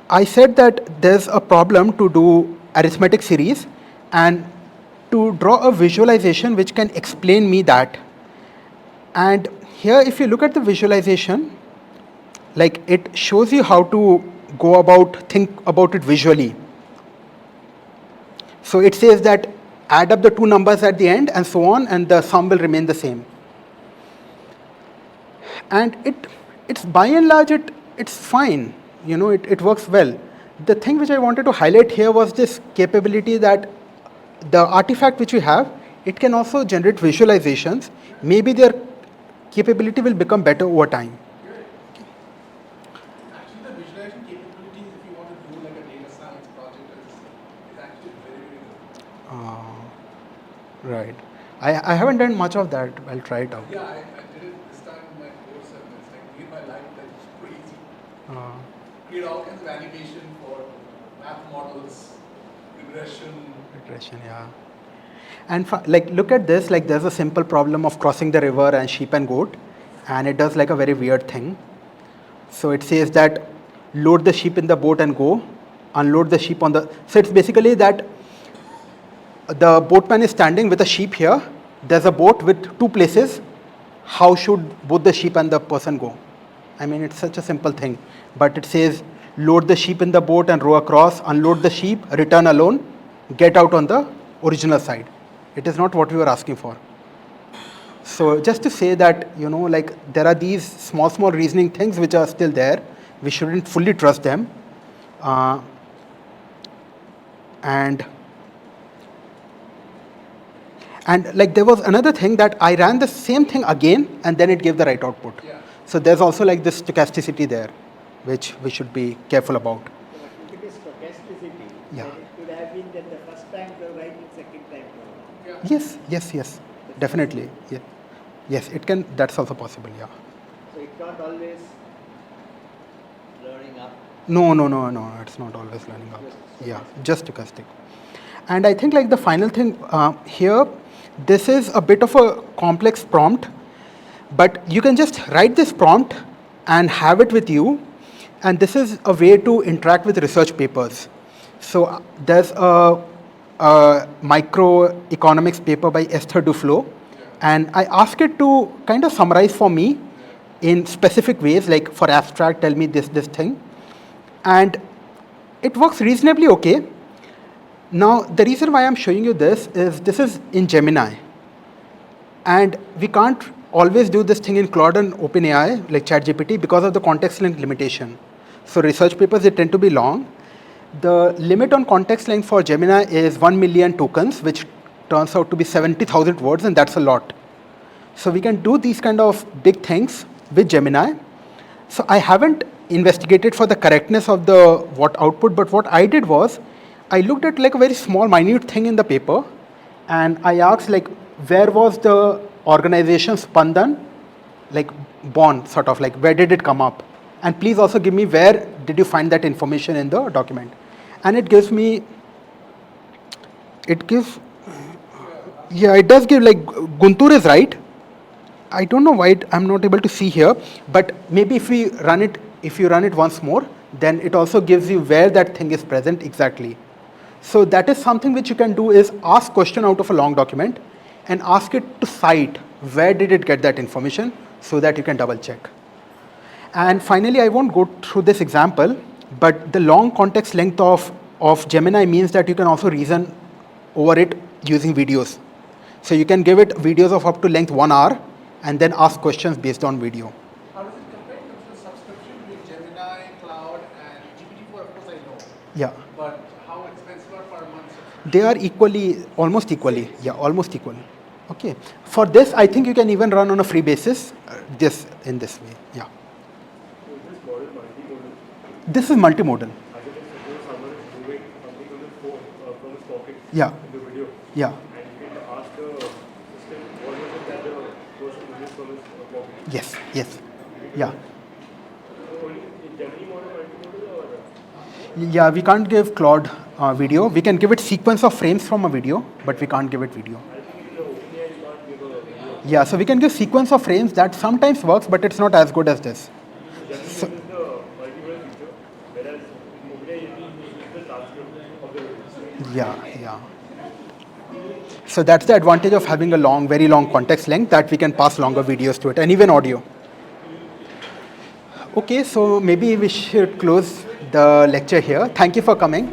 I said that there's a problem to do arithmetic series and to draw a visualization which can explain me that. And here if you look at the visualization, like it shows you how to think about it visually. So it says that add up the two numbers at the end and so on, and the sum will remain the same. And it's by and large it's fine. You know, it works well. The thing which I wanted to highlight here was this capability that the artifact which we have, it can also generate visualizations. Maybe their capability will become better over time. Actually, the visualization capabilities, if you want to do like a data science project, is actually very, very good. Right. I haven't done much of that. I'll try it out. Yeah, I did it this time in my course, and it's like made my life like crazy. Create all kinds of animation for math models, regression. Yeah. And like look at this, like there's a simple problem of crossing the river and sheep and goat, and it does like a very weird thing. So it says that load the sheep in the boat and go, unload the sheep on the, so it's basically that the boatman is standing with a sheep here, there's a boat with two places, how should both the sheep and the person go? I mean, it's such a simple thing, but it says load the sheep in the boat and row across, unload the sheep, return alone, get out on the original side. It is not what we were asking for. So just to say that, you know, like there are these small reasoning things which are still there. We shouldn't fully trust them. And like there was another thing that I ran the same thing again and then it gave the right output. Yeah. So there's also like this stochasticity there, which we should be careful about. So if it is stochasticity, Yeah. then it could have been that the first time they were right and second time they were wrong. Yeah. Yes, definitely. Yeah. Yes, it can. That's also possible. Yeah. So it's not always learning up. No. It's not always learning up. Yeah, just stochastic. And I think like the final thing here, this is a bit of a complex prompt, but you can just write this prompt and have it with you. And this is a way to interact with research papers. So there's a microeconomics paper by Esther Duflo, and I ask it to kind of summarize for me in specific ways, like for abstract, tell me this thing. And it works reasonably okay. Now, the reason why I'm showing you this is in Gemini. And we can't always do this thing in Claude and OpenAI, like ChatGPT, because of the context length limitation. So research papers, they tend to be long. The limit on context length for Gemini is 1 million tokens, which turns out to be 70,000 words, and that's a lot. So we can do these kind of big things with Gemini. So I haven't investigated for the correctness of the what output, but what I did was, I looked at like a very small, minute thing in the paper, and I asked like, where was the organization Spandan, like born, sort of like, where did it come up? And please also give me where did you find that information in the document. And it gives me, it gives, yeah, it does give like, Guntur is right. I don't know why I'm not able to see here, but maybe if we run it, if you run it once more, then it also gives you where that thing is present exactly. So that is something which you can do, is ask question out of a long document and ask it to cite where did it get that information, so that you can double check. And finally, I won't go through this example, but the long context length of Gemini means that you can also reason over it using videos. So you can give it videos of up to length 1 hour and then ask questions based on video. How does it compare in terms of subscription between Gemini, Cloud, and GPT-4? Of course, I know. Yeah. But how expensive are per month? They are equally, almost equally. Yeah, almost equally. Okay. For this, I think you can even run on a free basis, this in this way. Yeah. Is this model multimodal? This is multimodal. As it is, suppose someone is moving something on his phone from his pocket Yeah. in the video. Yeah. And you can ask the system what was it that the person moved from his pocket. Yes. Yes. Yeah. So only in Gemini model multimodal or? Yeah, we can't give Claude video. We can give it sequence of frames from a video, but we can't give it video. I think in the OpenAI you can't give a video. Yeah, so we can give sequence of frames. That sometimes works, but it's not as good as this. Gemini uses the multimodal feature, whereas in OpenAI you use the transcript of the video. Yeah. So that's the advantage of having a long, very long context length, that we can pass longer videos to it, and even audio. Okay, so maybe we should close the lecture here. Thank you for coming.